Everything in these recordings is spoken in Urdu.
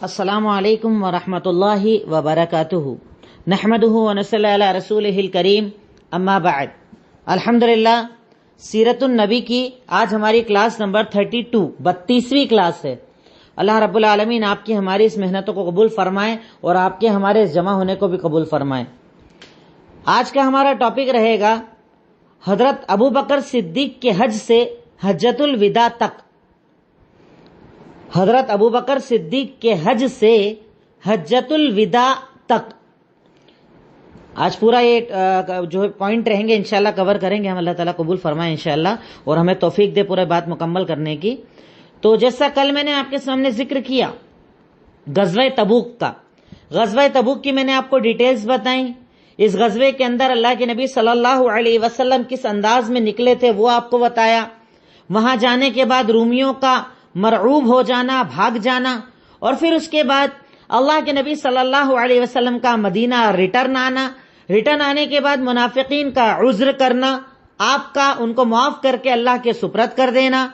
السلام علیکم ورحمۃ اللہ وبرکاتہ نحمدہ ونصلی علی رسولہ الکریم اما بعد الحمدللہ سیرت النبی کی آج ہماری کلاس نمبر 32 کلاس ہے۔ اللہ رب العالمین آپ کی ہماری اس محنتوں کو قبول فرمائے اور آپ کے ہمارے اس جمع ہونے کو بھی قبول فرمائے۔ آج کا ہمارا ٹاپک رہے گا حضرت ابو بکر صدیق کے حج سے حجۃ الوداع تک۔ حضرت ابو بکر صدیق کے حج سے حجۃ الوداع تک آج پورا یہ جو پوائنٹ رہیں گے انشاءاللہ کور کریں گے ہم۔ اللہ تعالیٰ قبول فرمائے انشاءاللہ اور ہمیں توفیق دے پورے بات مکمل کرنے کی۔ تو جیسا کل میں نے آپ کے سامنے ذکر کیا غزوہ تبوک کا، غزوہ تبوک کی میں نے آپ کو ڈیٹیلز بتائیں۔ اس غزوے کے اندر اللہ کے نبی صلی اللہ علیہ وسلم کس انداز میں نکلے تھے وہ آپ کو بتایا۔ وہاں جانے کے بعد رومیوں کا مرعوب ہو جانا، بھاگ جانا، اور پھر اس کے بعد اللہ کے نبی صلی اللہ علیہ وسلم کا مدینہ ریٹرن آنے کے بعد منافقین کا عذر کرنا، آپ کا ان کو معاف کر کے اللہ کے سپرد کر دینا،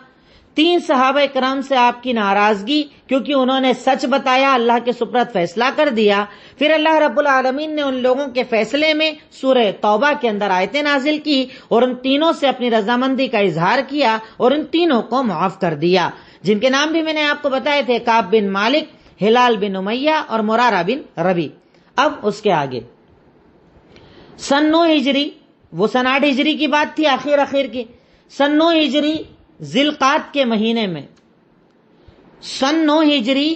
3 صحابہ کرام سے آپ کی ناراضگی کیونکہ انہوں نے سچ بتایا، اللہ کے سپرد فیصلہ کر دیا۔ پھر اللہ رب العالمین نے ان لوگوں کے فیصلے میں سورہ توبہ کے اندر آیتیں نازل کی اور ان تینوں سے اپنی رضامندی کا اظہار کیا اور ان تینوں کو معاف کر دیا، جن کے نام بھی میں نے آپ کو بتائے تھے، کعب بن مالک، ہلال بن امیہ اور مرارہ بن ربی۔ اب اس کے آگے سن 9 ہجری، وہ سن 8 ہجری کی بات تھی آخر کی، سن 9 ہجری ذی القعدہ کے مہینے میں، سن 9 ہجری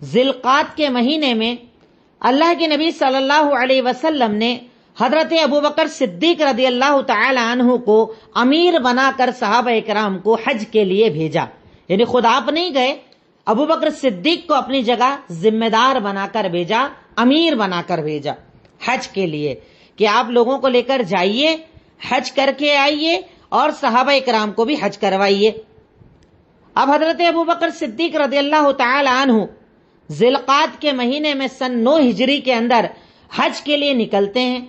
ذی القعدہ کے مہینے میں اللہ کے نبی صلی اللہ علیہ وسلم نے حضرت ابو بکر صدیق رضی اللہ تعالی عنہ کو امیر بنا کر صحابہ کرام کو حج کے لیے بھیجا۔ یعنی خود آپ نہیں گئے، ابو بکر صدیق کو اپنی جگہ ذمہ دار بنا کر بھیجا، امیر بنا کر بھیجا حج کے لیے کہ آپ لوگوں کو لے کر جائیے، حج کر کے آئیے اور صحابہ کرام کو بھی حج کروائیے۔ اب حضرت ابو بکر صدیق رضی اللہ تعالی عنہ ذی القعدہ کے مہینے میں سن 9 ہجری کے اندر حج کے لیے نکلتے ہیں،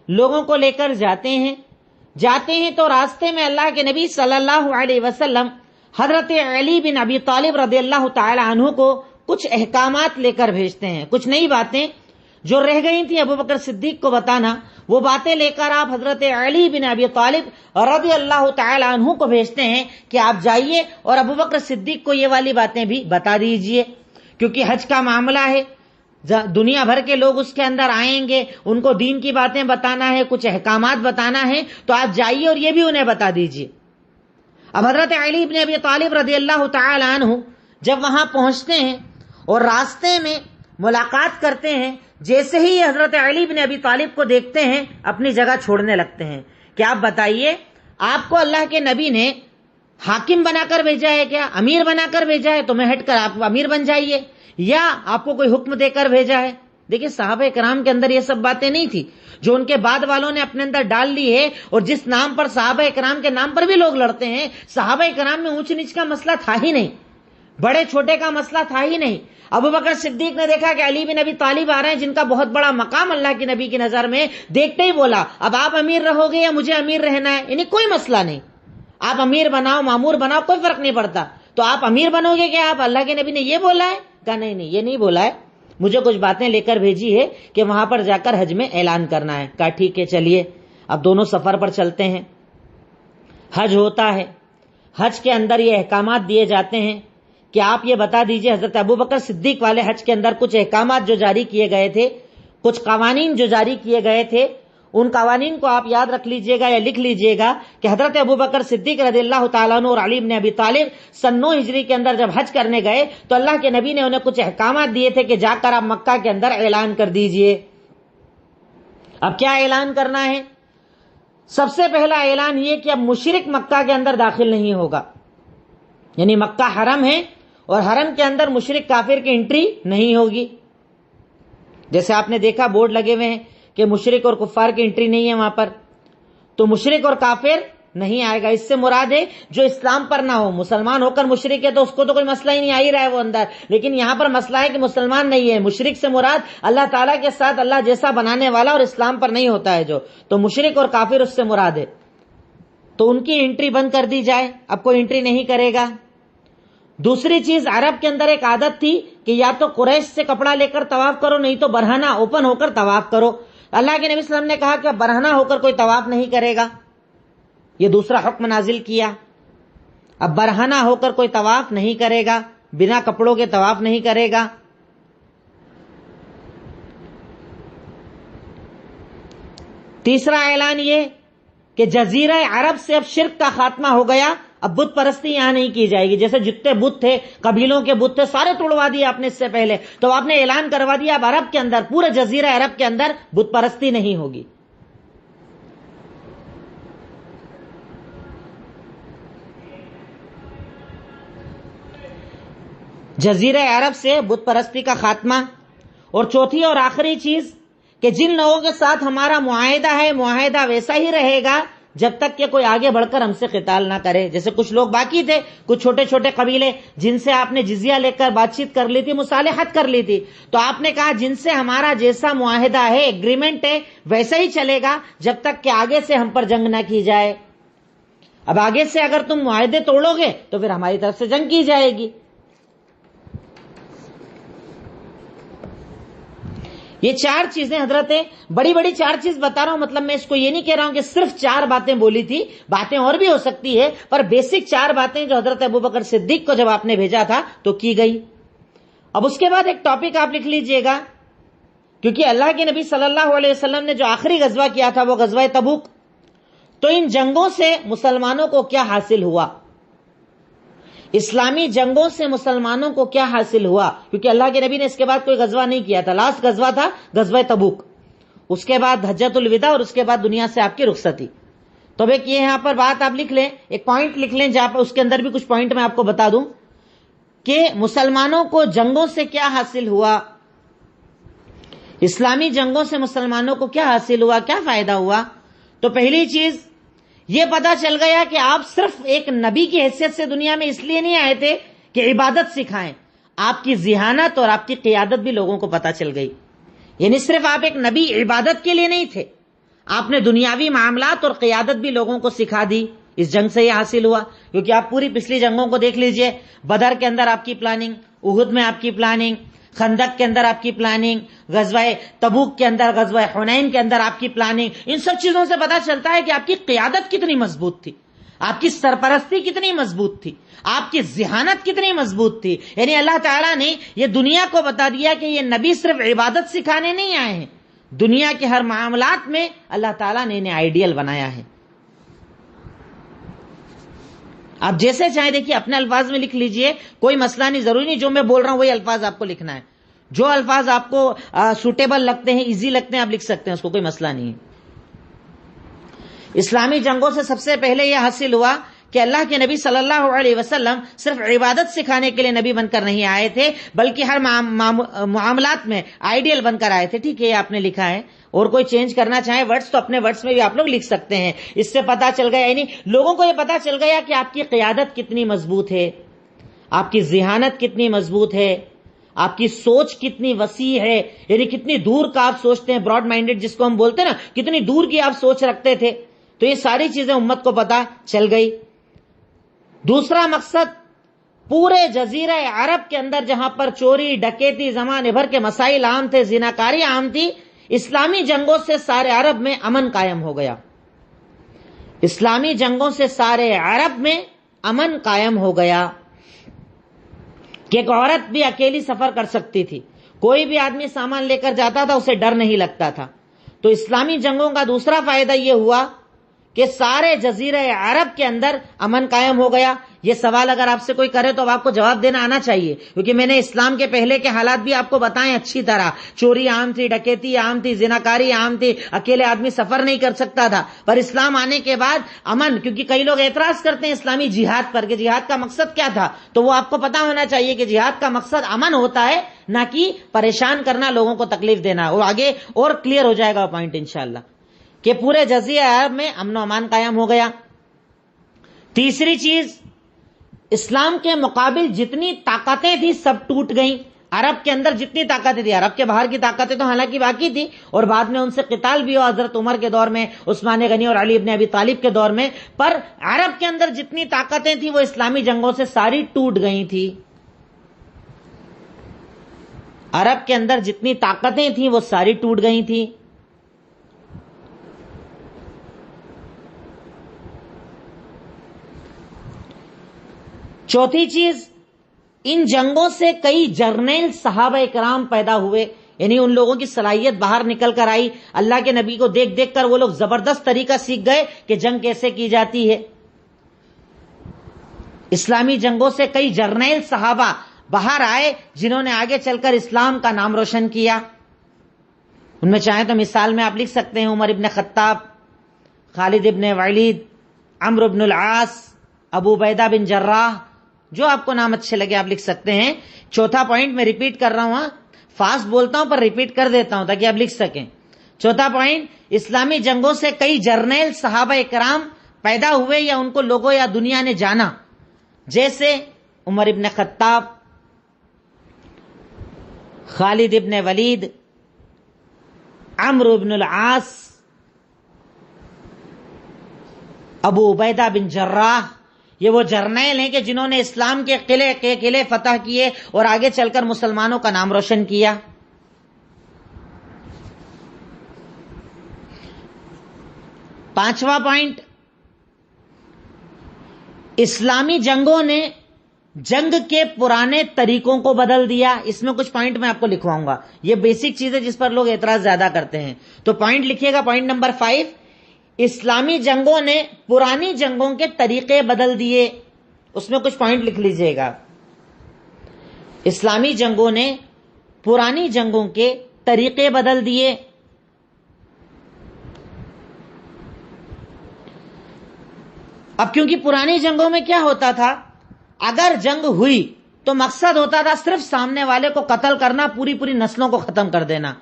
لوگوں کو لے کر جاتے ہیں تو راستے میں اللہ کے نبی صلی اللہ علیہ وسلم حضرت علی بن ابی طالب رضی اللہ تعالی عنہ کو کچھ احکامات لے کر بھیجتے ہیں، کچھ نئی باتیں جو رہ گئی تھی ابو بکر صدیق کو بتانا، وہ باتیں لے کر آپ حضرت علی بن ابی طالب رضی اللہ تعالی عنہ کو بھیجتے ہیں کہ آپ جائیے اور ابو بکر صدیق کو یہ والی باتیں بھی بتا دیجئے، کیونکہ حج کا معاملہ ہے، دنیا بھر کے لوگ اس کے اندر آئیں گے، ان کو دین کی باتیں بتانا ہے، کچھ احکامات بتانا ہے، تو آپ جائیے اور یہ بھی انہیں بتا دیجئے۔ اب حضرت علی بن ابی طالب رضی اللہ تعالی عنہ جب وہاں پہنچتے ہیں اور راستے میں ملاقات کرتے ہیں، جیسے ہی حضرت علی بن ابی طالب کو دیکھتے ہیں اپنی جگہ چھوڑنے لگتے ہیں کہ آپ بتائیے، آپ کو اللہ کے نبی نے حاکم بنا کر بھیجا ہے کیا، امیر بنا کر بھیجا ہے؟ تو میں ہٹ کر آپ امیر بن جائیے، یا آپ کو کوئی حکم دے کر بھیجا ہے؟ دیکھیں صحابہ کرام کے اندر یہ سب باتیں نہیں تھی جو ان کے بعد والوں نے اپنے اندر ڈال لی ہے، اور جس نام پر صحابہ کرام کے نام پر بھی لوگ لڑتے ہیں۔ صحابہ کرام میں اونچ نیچ کا مسئلہ تھا ہی نہیں، بڑے چھوٹے کا مسئلہ تھا ہی نہیں۔ ابو بکر صدیق نے دیکھا کہ علی بن ابی طالب آ رہے ہیں جن کا بہت بڑا مقام اللہ کے نبی کی نظر میں، دیکھتے ہی بولا اب آپ امیر رہو گے یا مجھے امیر رہنا ہے، یعنی کوئی مسئلہ نہیں، آپ امیر بناؤ مامور بناؤ کوئی فرق نہیں پڑتا، تو آپ امیر بنو گے کیا؟ آپ اللہ کے نبی نے یہ بولا ہے؟ کہا نہیں یہ نہیں بولا ہے، مجھے کچھ باتیں لے کر بھیجی ہے کہ وہاں پر جا کر حج میں اعلان کرنا ہے۔ کہا ٹھیک ہے چلیے، اب دونوں سفر پر چلتے ہیں، حج ہوتا ہے، حج کے اندر یہ احکامات دیے جاتے ہیں کہ آپ یہ بتا دیجئے، حضرت ابو بکر صدیق والے حج کے اندر کچھ احکامات جو جاری کیے گئے تھے، کچھ قوانین جو جاری کیے گئے تھے، ان قوانین کو آپ یاد رکھ لیجئے گا یا لکھ لیجئے گا کہ حضرت ابو بکر صدیق رضی اللہ تعالیٰ عنہ اور علی بن ابی طالب سن 9 ہجری کے اندر جب حج کرنے گئے تو اللہ کے نبی نے انہیں کچھ احکامات دیے تھے کہ جا کر آپ مکہ کے اندر اعلان کر دیجئے۔ اب کیا اعلان کرنا ہے؟ سب سے پہلا اعلان یہ کہ اب مشرک مکہ کے اندر داخل نہیں ہوگا، یعنی مکہ حرم ہے اور حرم کے اندر مشرک کافر کی انٹری نہیں ہوگی۔ جیسے آپ نے دیکھا بورڈ لگے ہوئے ہیں کہ مشرک اور کفار کی انٹری نہیں ہے وہاں پر، تو مشرک اور کافر نہیں آئے گا۔ اس سے مراد ہے جو اسلام پر نہ ہو، مسلمان ہو کر مشرک ہے تو اس کو تو کوئی مسئلہ ہی نہیں، آ ہی رہا ہے وہ اندر، لیکن یہاں پر مسئلہ ہے کہ مسلمان نہیں ہے۔ مشرک سے مراد اللہ تعالیٰ کے ساتھ اللہ جیسا بنانے والا اور اسلام پر نہیں ہوتا ہے جو، تو مشرک اور کافر اس سے مراد ہے، تو ان کی انٹری بند کر دی جائے، اب کوئی انٹری نہیں کرے گا۔ دوسری چیز، عرب کے اندر ایک عادت تھی کہ کہ یا تو قریش سے کپڑا لے کر طواف کرو، نہیں تو برہنہ اوپن ہو کر طواف کرو۔ اللہ کے نبی صلی اللہ علیہ وسلم نے کہا کہ برہنہ ہو کر کوئی طواف نہیں کرے گا، یہ دوسرا حکم نازل کیا۔ اب برہنہ ہو کر کوئی طواف نہیں کرے گا، بنا کپڑوں کے طواف نہیں کرے گا۔ تیسرا اعلان یہ کہ جزیرہ عرب سے اب شرک کا خاتمہ ہو گیا، اب بت پرستی یہاں نہیں کی جائے گی۔ جیسے جتنے بت تھے، قبیلوں کے بت تھے، سارے توڑوا دیے آپ نے اس سے پہلے، تو آپ نے اعلان کروا دیا اب عرب کے اندر، پورے جزیرہ عرب کے اندر بت پرستی نہیں ہوگی۔ جزیرہ عرب سے بت پرستی کا خاتمہ۔ اور چوتھی اور آخری چیز کہ جن لوگوں کے ساتھ ہمارا معاہدہ ہے، معاہدہ ویسا ہی رہے گا جب تک کہ کوئی آگے بڑھ کر ہم سے قتال نہ کرے۔ جیسے کچھ لوگ باقی تھے، کچھ چھوٹے چھوٹے قبیلے جن سے آپ نے جزیہ لے کر بات چیت کر لی تھی، مصالحت کر لی تھی، تو آپ نے کہا جن سے ہمارا جیسا معاہدہ ہے، ایگریمنٹ ہے، ویسا ہی چلے گا جب تک کہ آگے سے ہم پر جنگ نہ کی جائے۔ اب آگے سے اگر تم معاہدے توڑو گے تو پھر ہماری طرف سے جنگ کی جائے گی۔ یہ چار چیزیں حضرت، بڑی بڑی چار چیز بتا رہا ہوں، مطلب میں اس کو یہ نہیں کہہ رہا ہوں کہ صرف چار باتیں بولی تھی، باتیں اور بھی ہو سکتی ہے، پر بیسک چار باتیں جو حضرت ابوبکر صدیق کو جب آپ نے بھیجا تھا تو کی گئی۔ اب اس کے بعد ایک ٹاپک آپ لکھ لیجئے گا، کیونکہ اللہ کے نبی صلی اللہ علیہ وسلم نے جو آخری غزوہ کیا تھا وہ غزوہ تبوک، تو ان جنگوں سے مسلمانوں کو کیا حاصل ہوا، اسلامی جنگوں سے مسلمانوں کو کیا حاصل ہوا، کیونکہ اللہ کے نبی نے اس کے بعد کوئی غزوہ نہیں کیا تھا، لاسٹ غزوہ تھا غزوہ تبوک، اس کے بعد حجۃ الوداع اور اس کے بعد دنیا سے آپ کی رخصتی۔ تو ایک یہ یہاں پر بات آپ لکھ لیں، ایک پوائنٹ لکھ لیں جہاں پر اس کے اندر بھی کچھ پوائنٹ میں آپ کو بتا دوں کہ مسلمانوں کو جنگوں سے کیا حاصل ہوا، اسلامی جنگوں سے مسلمانوں کو کیا حاصل ہوا، کیا فائدہ ہوا۔ تو پہلی چیز یہ پتا چل گیا کہ آپ صرف ایک نبی کی حیثیت سے دنیا میں اس لیے نہیں آئے تھے کہ عبادت سکھائیں، آپ کی ذہانت اور آپ کی قیادت بھی لوگوں کو پتا چل گئی۔ یعنی صرف آپ ایک نبی عبادت کے لیے نہیں تھے، آپ نے دنیاوی معاملات اور قیادت بھی لوگوں کو سکھا دی۔ اس جنگ سے یہ حاصل ہوا، کیونکہ آپ پوری پچھلی جنگوں کو دیکھ لیجئے، بدر کے اندر آپ کی پلاننگ، احد میں آپ کی پلاننگ، خندق کے اندر آپ کی پلاننگ، غزوہ تبوک کے اندر، غزوہ حنین کے اندر آپ کی پلاننگ، ان سب چیزوں سے پتا چلتا ہے کہ آپ کی قیادت کتنی مضبوط تھی، آپ کی سرپرستی کتنی مضبوط تھی، آپ کی ذہانت کتنی مضبوط تھی۔ یعنی اللہ تعالیٰ نے یہ دنیا کو بتا دیا کہ یہ نبی صرف عبادت سکھانے نہیں آئے ہیں، دنیا کے ہر معاملات میں اللہ تعالیٰ نے انہیں آئیڈیل بنایا ہے۔ آپ جیسے چاہیں دیکھیے، اپنے الفاظ میں لکھ لیجئے، کوئی مسئلہ نہیں، ضروری نہیں جو میں بول رہا ہوں وہی الفاظ آپ کو لکھنا ہے، جو الفاظ آپ کو سوٹیبل لگتے ہیں، ایزی لگتے ہیں، آپ لکھ سکتے ہیں، اس کو کوئی مسئلہ نہیں ہے۔ اسلامی جنگوں سے سب سے پہلے یہ حاصل ہوا کہ اللہ کے نبی صلی اللہ علیہ وسلم صرف عبادت سکھانے کے لیے نبی بن کر نہیں آئے تھے، بلکہ ہر معاملات میں آئیڈیل بن کر آئے تھے۔ ٹھیک ہے، یہ آپ نے لکھا ہے، اور کوئی چینج کرنا چاہے ورڈز تو اپنے ورڈز میں بھی آپ لوگ لکھ سکتے ہیں۔ اس سے پتا چل گیا، یعنی لوگوں کو یہ پتا چل گیا کہ آپ کی قیادت کتنی مضبوط ہے، آپ کی ذہانت کتنی مضبوط ہے، آپ کی سوچ کتنی وسیع ہے، یعنی کتنی دور کا آپ سوچتے ہیں، براڈ مائنڈڈ جس کو ہم بولتے ہیں نا، کتنی دور کی آپ سوچ رکھتے تھے۔ تو یہ ساری چیزیں امت کو پتا چل گئی۔ دوسرا مقصد، پورے جزیرہ عرب کے اندر جہاں پر چوری ڈکیتی زمانے بھر کے مسائل عام تھے، زناکاری عام تھی، اسلامی جنگوں سے سارے عرب میں امن قائم ہو گیا۔ اسلامی جنگوں سے سارے عرب میں امن قائم ہو گیا کہ ایک عورت بھی اکیلی سفر کر سکتی تھی، کوئی بھی آدمی سامان لے کر جاتا تھا اسے ڈر نہیں لگتا تھا۔ تو اسلامی جنگوں کا دوسرا فائدہ یہ ہوا کہ سارے جزیرہ عرب کے اندر امن قائم ہو گیا۔ یہ سوال اگر آپ سے کوئی کرے تو اب آپ کو جواب دینا آنا چاہیے، کیونکہ میں نے اسلام کے پہلے کے حالات بھی آپ کو بتائیں اچھی طرح۔ چوری عام تھی، ڈکیتی عام تھی، زناکاری عام تھی، اکیلے آدمی سفر نہیں کر سکتا تھا، پر اسلام آنے کے بعد امن، کیونکہ کئی لوگ اعتراض کرتے ہیں اسلامی جہاد پر کہ جہاد کا مقصد کیا تھا، تو وہ آپ کو پتا ہونا چاہیے کہ جہاد کا مقصد امن ہوتا ہے، نہ کہ پریشان کرنا، لوگوں کو تکلیف دینا۔ وہ آگے اور کلیئر ہو جائے گا پوائنٹ انشاءاللہ، کہ پورے جزیرہ عرب میں امن و امان قائم ہو گیا۔ تیسری چیز، اسلام کے مقابل جتنی طاقتیں تھیں سب ٹوٹ گئیں۔ عرب کے اندر جتنی طاقتیں تھیں، عرب کے باہر کی طاقتیں تو حالانکہ باقی تھی، اور بعد میں ان سے قتال بھی ہوا حضرت عمر کے دور میں، عثمان غنی اور علی ابن ابی طالب کے دور میں، پر عرب کے اندر جتنی طاقتیں تھیں وہ اسلامی جنگوں سے ساری ٹوٹ گئی تھی۔ عرب کے اندر جتنی طاقتیں تھیں وہ ساری ٹوٹ گئی تھیں. چوتھی چیز، ان جنگوں سے کئی جرنیل صحابہ کرام پیدا ہوئے، یعنی ان لوگوں کی صلاحیت باہر نکل کر آئی. اللہ کے نبی کو دیکھ دیکھ کر وہ لوگ زبردست طریقہ سیکھ گئے کہ جنگ کیسے کی جاتی ہے. اسلامی جنگوں سے کئی جرنیل صحابہ باہر آئے جنہوں نے آگے چل کر اسلام کا نام روشن کیا. ان میں چاہیں تو مثال میں آپ لکھ سکتے ہیں عمر ابن خطاب، خالد ابن ولید، عمرو ابن العاص، ابو عبیدہ بن جراح، جو آپ کو نام اچھے لگے آپ لکھ سکتے ہیں. چوتھا پوائنٹ میں ریپیٹ کر رہا ہوں، فاسٹ بولتا ہوں پر ریپیٹ کر دیتا ہوں تاکہ آپ لکھ سکیں. چوتھا پوائنٹ، اسلامی جنگوں سے کئی جرنیل صحابہ کرام پیدا ہوئے یا ان کو لوگوں یا دنیا نے جانا، جیسے عمر ابن خطاب، خالد ابن ولید، عمرو ابن العاص، ابو عبیدہ بن جراح. یہ وہ جرنیل ہیں کہ جنہوں نے اسلام کے قلعے فتح کیے اور آگے چل کر مسلمانوں کا نام روشن کیا. پانچواں پوائنٹ، اسلامی جنگوں نے جنگ کے پرانے طریقوں کو بدل دیا. اس میں کچھ پوائنٹ میں آپ کو لکھواؤں گا، یہ بیسک چیز ہے جس پر لوگ اعتراض زیادہ کرتے ہیں. تو پوائنٹ لکھیے گا، پوائنٹ نمبر 5، اسلامی جنگوں نے پرانی جنگوں کے طریقے بدل دیے. اس میں کچھ پوائنٹ لکھ لیجئے گا. اسلامی جنگوں نے پرانی جنگوں کے طریقے بدل دیے. اب کیونکہ پرانی جنگوں میں کیا ہوتا تھا، اگر جنگ ہوئی تو مقصد ہوتا تھا صرف سامنے والے کو قتل کرنا، پوری نسلوں کو ختم کر دینا،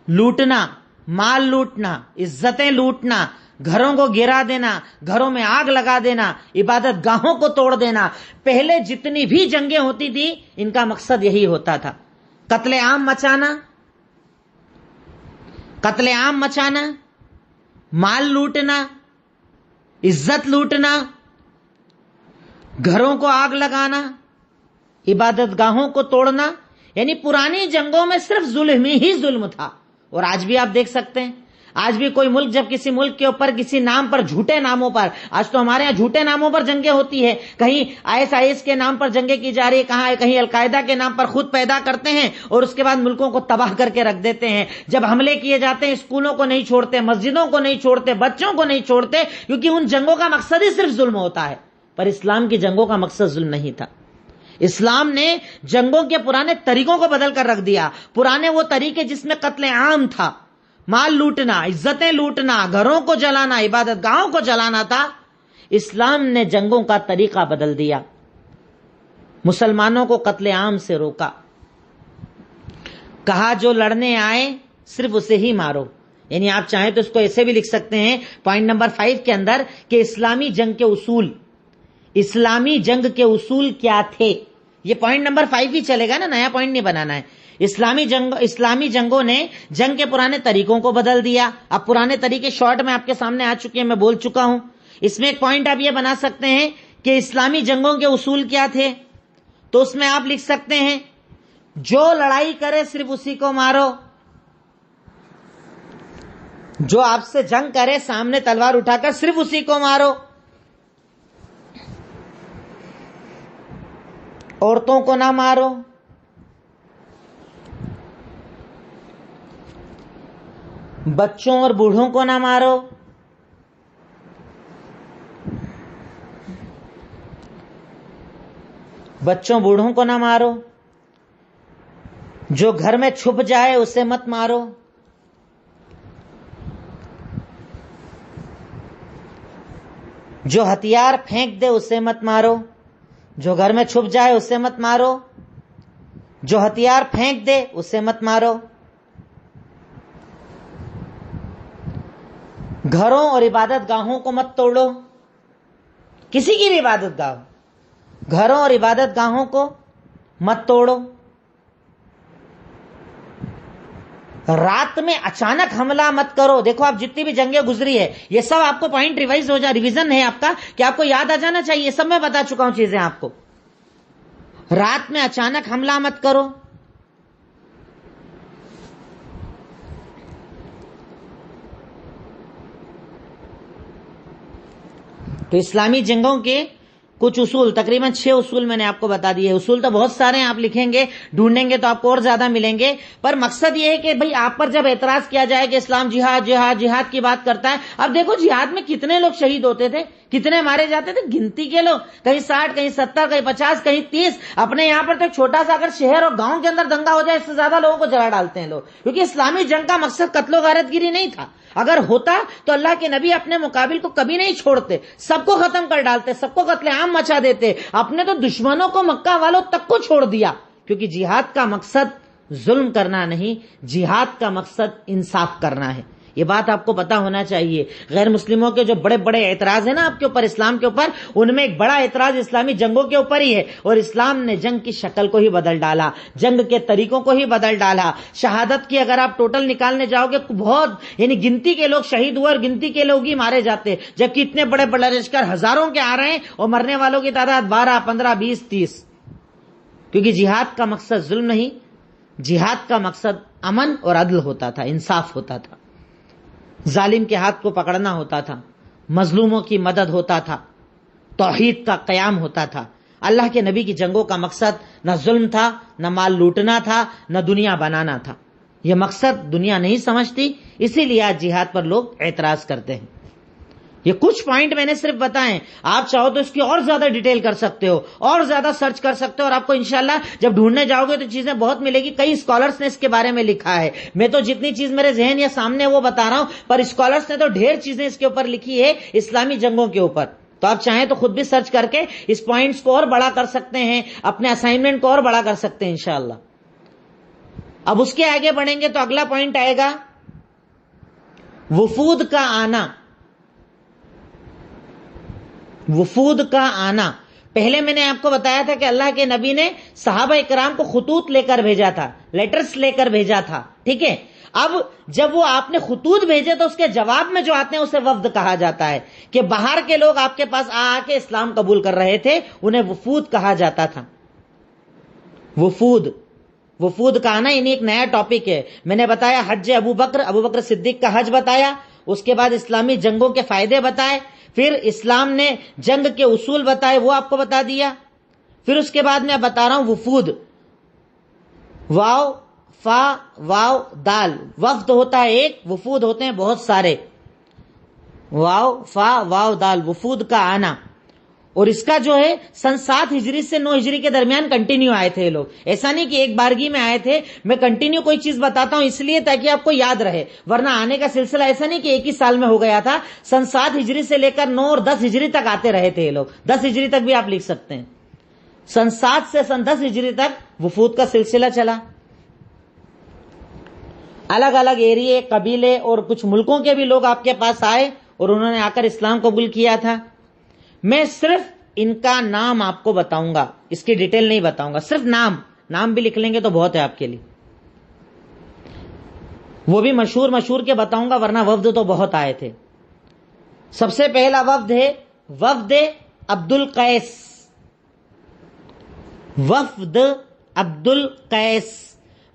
لوٹنا، مال لوٹنا، عزتیں لوٹنا، گھروں کو گرا دینا، گھروں میں آگ لگا دینا، عبادت گاہوں کو توڑ دینا. پہلے جتنی بھی جنگیں ہوتی تھی ان کا مقصد یہی ہوتا تھا، قتل عام مچانا، مال لوٹنا، عزت لوٹنا، گھروں کو آگ لگانا، عبادت گاہوں کو توڑنا. یعنی پرانی جنگوں میں صرف ظلم ہی ظلم تھا. اور آج بھی آپ دیکھ سکتے ہیں، آج بھی کوئی ملک جب کسی ملک کے اوپر کسی نام پر، جھوٹے ناموں پر، آج تو ہمارے ہاں جھوٹے ناموں پر جنگیں ہوتی ہے، کہیں ISIS کے نام پر جنگیں کی جا رہی ہے، کہیں القاعدہ کے نام پر خود پیدا کرتے ہیں اور اس کے بعد ملکوں کو تباہ کر کے رکھ دیتے ہیں. جب حملے کیے جاتے ہیں اسکولوں کو نہیں چھوڑتے، مسجدوں کو نہیں چھوڑتے، بچوں کو نہیں چھوڑتے، کیونکہ ان جنگوں کا مقصد ہی صرف ظلم ہوتا ہے. پر اسلام کی جنگوں کا مقصد ظلم نہیں تھا. اسلام نے جنگوں کے پرانے طریقوں کو بدل کر رکھ دیا. پرانے وہ طریقے جس میں قتل عام تھا، مال لوٹنا، عزتیں لوٹنا، گھروں کو جلانا، عبادت گاہوں کو جلانا تھا، اسلام نے جنگوں کا طریقہ بدل دیا. مسلمانوں کو قتل عام سے روکا. کہا جو لڑنے آئے صرف اسے ہی مارو. یعنی آپ چاہیں تو اس کو ایسے بھی لکھ سکتے ہیں پوائنٹ نمبر 5 کے اندر کہ اسلامی جنگ کے اصول کیا تھے. یہ پوائنٹ نمبر 5 ہی چلے گا نا، نیا پوائنٹ نہیں بنانا ہے. اسلامی جنگوں نے جنگ کے پرانے طریقوں کو بدل دیا. اب پرانے طریقے شارٹ میں آپ کے سامنے آ چکے ہیں، میں بول چکا ہوں. اس میں ایک پوائنٹ آپ یہ بنا سکتے ہیں کہ اسلامی جنگوں کے اصول کیا تھے. تو اس میں آپ لکھ سکتے ہیں جو لڑائی کرے صرف اسی کو مارو. جو آپ سے جنگ کرے سامنے تلوار اٹھا کر صرف اسی کو مارو. عورتوں کو نہ مارو، بچوں اور بوڑھوں کو نہ مارو، بچوں بوڑھوں کو نہ مارو، جو گھر میں چھپ جائے اسے مت مارو، جو ہتھیار پھینک دے اسے مت مارو. جو گھر میں چھپ جائے اسے مت مارو، جو ہتھیار پھینک دے اسے مت مارو. گھروں اور عبادت گاہوں کو مت توڑو، کسی کی بھی عبادت گاہ، گھروں اور عبادت گاہوں کو مت توڑو. رات میں اچانک حملہ مت کرو. دیکھو آپ جتنی بھی جنگیں گزری ہے یہ سب آپ کو پوائنٹ ریویژن ہے آپ کا کہ آپ کو یاد آ جانا چاہیے. یہ سب میں بتا چکا ہوں چیزیں آپ کو. رات میں اچانک حملہ مت کرو، تو اسلامی جنگوں کے کچھ اصول، تقریباً 6 اصول میں نے آپ کو بتا دیے. اصول تو بہت سارے ہیں، آپ لکھیں گے ڈھونڈیں گے تو آپ کو اور زیادہ ملیں گے، پر مقصد یہ ہے کہ بھئی آپ پر جب اعتراض کیا جائے کہ اسلام جہاد جہاد جہاد کی بات کرتا ہے. اب دیکھو جہاد میں کتنے لوگ شہید ہوتے تھے، کتنے مارے جاتے تھے، گنتی کے لوگ، کہیں 60 کہیں 70 کہیں 50 کہیں 30. اپنے یہاں پر تو ایک چھوٹا سا اگر شہر اور گاؤں کے اندر دنگا ہو جائے اس سے زیادہ لوگوں کو جلا ڈالتے ہیں لوگ، کیونکہ اسلامی جنگ کا مقصد قتل و غارت گیری نہیں تھا. اگر ہوتا تو اللہ کے نبی اپنے مقابل کو کبھی نہیں چھوڑتے، سب کو ختم کر ڈالتے، سب کو قتل عام مچا دیتے. اپنے تو دشمنوں کو، مکہ والوں تک کو چھوڑ دیا، کیونکہ جہاد کا مقصد ظلم کرنا نہیں، جہاد کا مقصد انصاف کرنا ہے. یہ بات آپ کو پتا ہونا چاہیے. غیر مسلموں کے جو بڑے بڑے اعتراض ہیں نا آپ کے اوپر، اسلام کے اوپر، ان میں ایک بڑا اعتراض اسلامی جنگوں کے اوپر ہی ہے. اور اسلام نے جنگ کی شکل کو ہی بدل ڈالا، جنگ کے طریقوں کو ہی بدل ڈالا. شہادت کی اگر آپ ٹوٹل نکالنے جاؤ گے بہت، یعنی گنتی کے لوگ شہید ہوئے اور گنتی کے لوگ ہی مارے جاتے، جبکہ اتنے بڑے بڑے لشکر ہزاروں کے آ رہے ہیں اور مرنے والوں کی تعداد 12 15 20 30. کیونکہ جہاد کا مقصد ظلم نہیں، جہاد کا مقصد امن اور عدل ہوتا تھا، انصاف ہوتا تھا، ظالم کے ہاتھ کو پکڑنا ہوتا تھا، مظلوموں کی مدد ہوتا تھا، توحید کا قیام ہوتا تھا. اللہ کے نبی کی جنگوں کا مقصد نہ ظلم تھا، نہ مال لوٹنا تھا، نہ دنیا بنانا تھا. یہ مقصد دنیا نہیں سمجھتی، اسی لیے آج جہاد پر لوگ اعتراض کرتے ہیں. یہ کچھ پوائنٹ میں نے صرف بتائیں، آپ چاہو تو اس کی اور زیادہ ڈیٹیل کر سکتے ہو، اور زیادہ سرچ کر سکتے ہو، اور آپ کو انشاءاللہ جب ڈھونڈنے جاؤ گے تو چیزیں بہت ملے گی. کئی اسکالرس نے اس کے بارے میں لکھا ہے، میں تو جتنی چیز میرے ذہن یا سامنے وہ بتا رہا ہوں، پر اسکالرس نے تو ڈھیر چیزیں اس کے اوپر لکھی ہے اسلامی جنگوں کے اوپر. تو آپ چاہیں تو خود بھی سرچ کر کے اس پوائنٹس کو اور بڑا کر سکتے ہیں، اپنے اسائنمنٹ کو اور بڑا کر سکتے ہیں انشاءاللہ. اب اس کے آگے بڑھیں گے تو اگلا پوائنٹ آئے گا وفود کا آنا. وفود کا آنا، پہلے میں نے آپ کو بتایا تھا کہ اللہ کے نبی نے صحابہ اکرام کو خطوط لے کر بھیجا تھا، لیٹرز لے کر بھیجا تھا، ٹھیک ہے. اب جب وہ آپ نے خطوط بھیجے تو اس کے جواب میں جو آتے ہیں اسے وفد کہا جاتا ہے، کہ باہر کے لوگ آپ کے پاس آ کے اسلام قبول کر رہے تھے، انہیں وفود کہا جاتا تھا. وفود کا آنا یعنی ایک نیا ٹاپک ہے. میں نے بتایا حج ابو بکر صدیق کا حج بتایا، اس کے بعد اسلامی جنگوں کے فائدے بتائے، پھر اسلام نے جنگ کے اصول بتائے، وہ آپ کو بتا دیا. پھر اس کے بعد میں بتا رہا ہوں وفود، واو فا واو دال، وفد ہوتا ہے ایک، وفود ہوتے ہیں بہت سارے. واو فا واو دال، وفود کا آنا. اور اس کا جو ہے سن 7 ہجری سے 9 ہجری کے درمیان کنٹینیو آئے تھے یہ لوگ. ایسا نہیں کہ ایک بارگی میں آئے تھے. میں کنٹینیو کوئی چیز بتاتا ہوں اس لیے تاکہ آپ کو یاد رہے، ورنہ آنے کا سلسلہ ایسا نہیں کہ ایک ہی سال میں ہو گیا تھا. سن 7 ہجری سے لے کر 9 اور 10 ہجری تک آتے رہے تھے یہ لوگ. 10 ہجری تک بھی آپ لکھ سکتے ہیں. سن 7 سے سن 10 ہجری تک وفود کا سلسلہ چلا. الگ الگ ایریے، قبیلے اور کچھ ملکوں کے بھی لوگ آپ کے پاس آئے اور انہوں نے آ کر اسلام قبول کیا تھا. میں صرف ان کا نام آپ کو بتاؤں گا، اس کی ڈیٹیل نہیں بتاؤں گا، صرف نام بھی لکھ لیں گے تو بہت ہے آپ کے لیے. وہ بھی مشہور کے بتاؤں گا، ورنہ وفد تو بہت آئے تھے. سب سے پہلا وفد ہے وفد عبد القیس. وفد عبد القیس،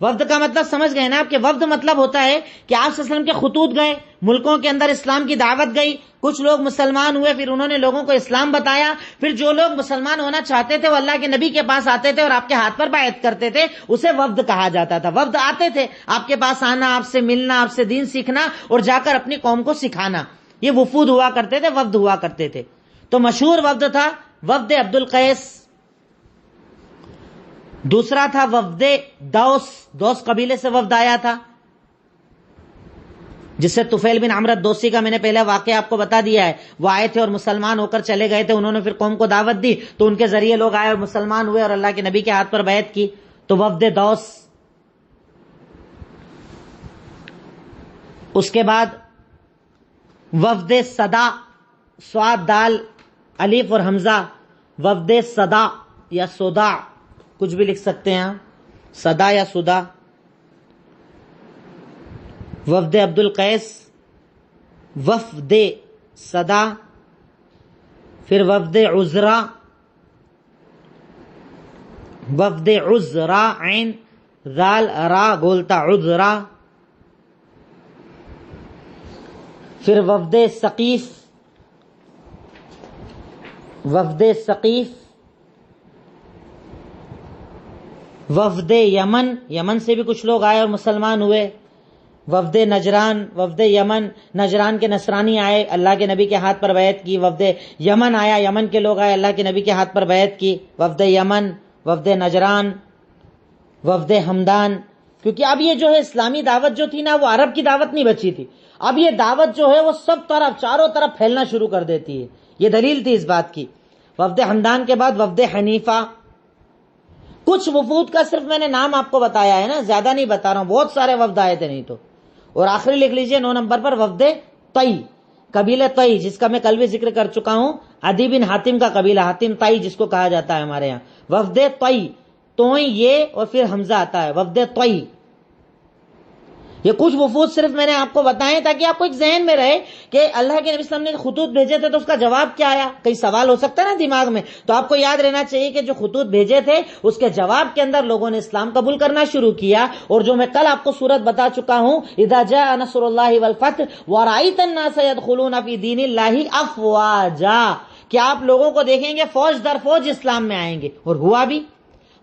وفد کا مطلب سمجھ گئے نا آپ، کہ وفد مطلب ہوتا ہے کہ آپ صلی اللہ علیہ وسلم کے خطوط گئے، ملکوں کے اندر اسلام کی دعوت گئی، کچھ لوگ مسلمان ہوئے، پھر انہوں نے لوگوں کو اسلام بتایا، پھر جو لوگ مسلمان ہونا چاہتے تھے وہ اللہ کے نبی کے پاس آتے تھے اور آپ کے ہاتھ پر بیعت کرتے تھے، اسے وفد کہا جاتا تھا. وفد آتے تھے آپ کے پاس، آنا، آپ سے ملنا، آپ سے دین سیکھنا اور جا کر اپنی قوم کو سکھانا، یہ وفود ہوا کرتے تھے، وفد ہوا کرتے تھے. تو مشہور وفد تھا وفد عبد القیس. دوسرا تھا وفد دوس قبیلے سے وفد آیا تھا، جس سے طفیل بن عمرو الدوسی کا میں نے پہلے واقعہ آپ کو بتا دیا ہے. وہ آئے تھے اور مسلمان ہو کر چلے گئے تھے، انہوں نے پھر قوم کو دعوت دی تو ان کے ذریعے لوگ آئے اور مسلمان ہوئے اور اللہ کے نبی کے ہاتھ پر بیعت کی. تو وفد دوس. اس کے بعد وفد صدا، صاد دال الف اور حمزہ، وفد صدا یا صدا، کچھ بھی لکھ سکتے ہیں، صدا یا صدا. وفد عبد القیس، وفد صدا، پھر وفد عزرا، وفد عزرا عین ذال را گولتا عزرا، پھر وفد ثقیف، وفد ثقیف، وفد یمن، یمن سے بھی کچھ لوگ آئے اور مسلمان ہوئے، وفد نجران، وفد یمن، نجران کے نصرانی آئے، اللہ کے نبی کے ہاتھ پر بیعت کی، وفد یمن آیا، یمن کے لوگ آئے، اللہ کے نبی کے ہاتھ پر بیعت کی، وفد یمن، وفد نجران، وفد ہمدان. کیونکہ اب یہ جو ہے اسلامی دعوت جو تھی نا، وہ عرب کی دعوت نہیں بچی تھی، اب یہ دعوت جو ہے وہ سب طرف، چاروں طرف پھیلنا شروع کر دیتی ہے. یہ دلیل تھی اس بات کی. وفد ہمدان کے بعد وفد حنیفہ. کچھ وفود کا صرف میں نے نام آپ کو بتایا ہے نا، زیادہ نہیں بتا رہا ہوں، بہت سارے وفد آئے تھے نہیں تو. اور آخری لکھ لیجئے 9 نمبر پر وفد طئی، قبیلہ طئی، جس کا میں کل بھی ذکر کر چکا ہوں، عدی بن حاتم کا قبیلہ، حاتم طئی جس کو کہا جاتا ہے ہمارے یہاں. وفد طئی، توئی یہ اور پھر حمزہ آتا ہے، وفد طئی. یہ کچھ وفود صرف میں نے آپ کو بتائے تاکہ آپ کو ایک ذہن میں رہے کہ اللہ کے نبی صلی اللہ علیہ وسلم نے خطوط بھیجے تھے تو اس کا جواب کیا آیا. کئی سوال ہو سکتا ہے نا دماغ میں، تو آپ کو یاد رہنا چاہیے کہ جو خطوط بھیجے تھے اس کے جواب کے اندر لوگوں نے اسلام قبول کرنا شروع کیا. اور جو میں کل آپ کو صورت بتا چکا ہوں، اذا جاء نصر اللہ والفتح ورأیت الناس يدخلون فی دین اللہ افواجا، کہ آپ لوگوں کو دیکھیں گے فوج در فوج اسلام میں آئیں گے. اور ہوا بھی.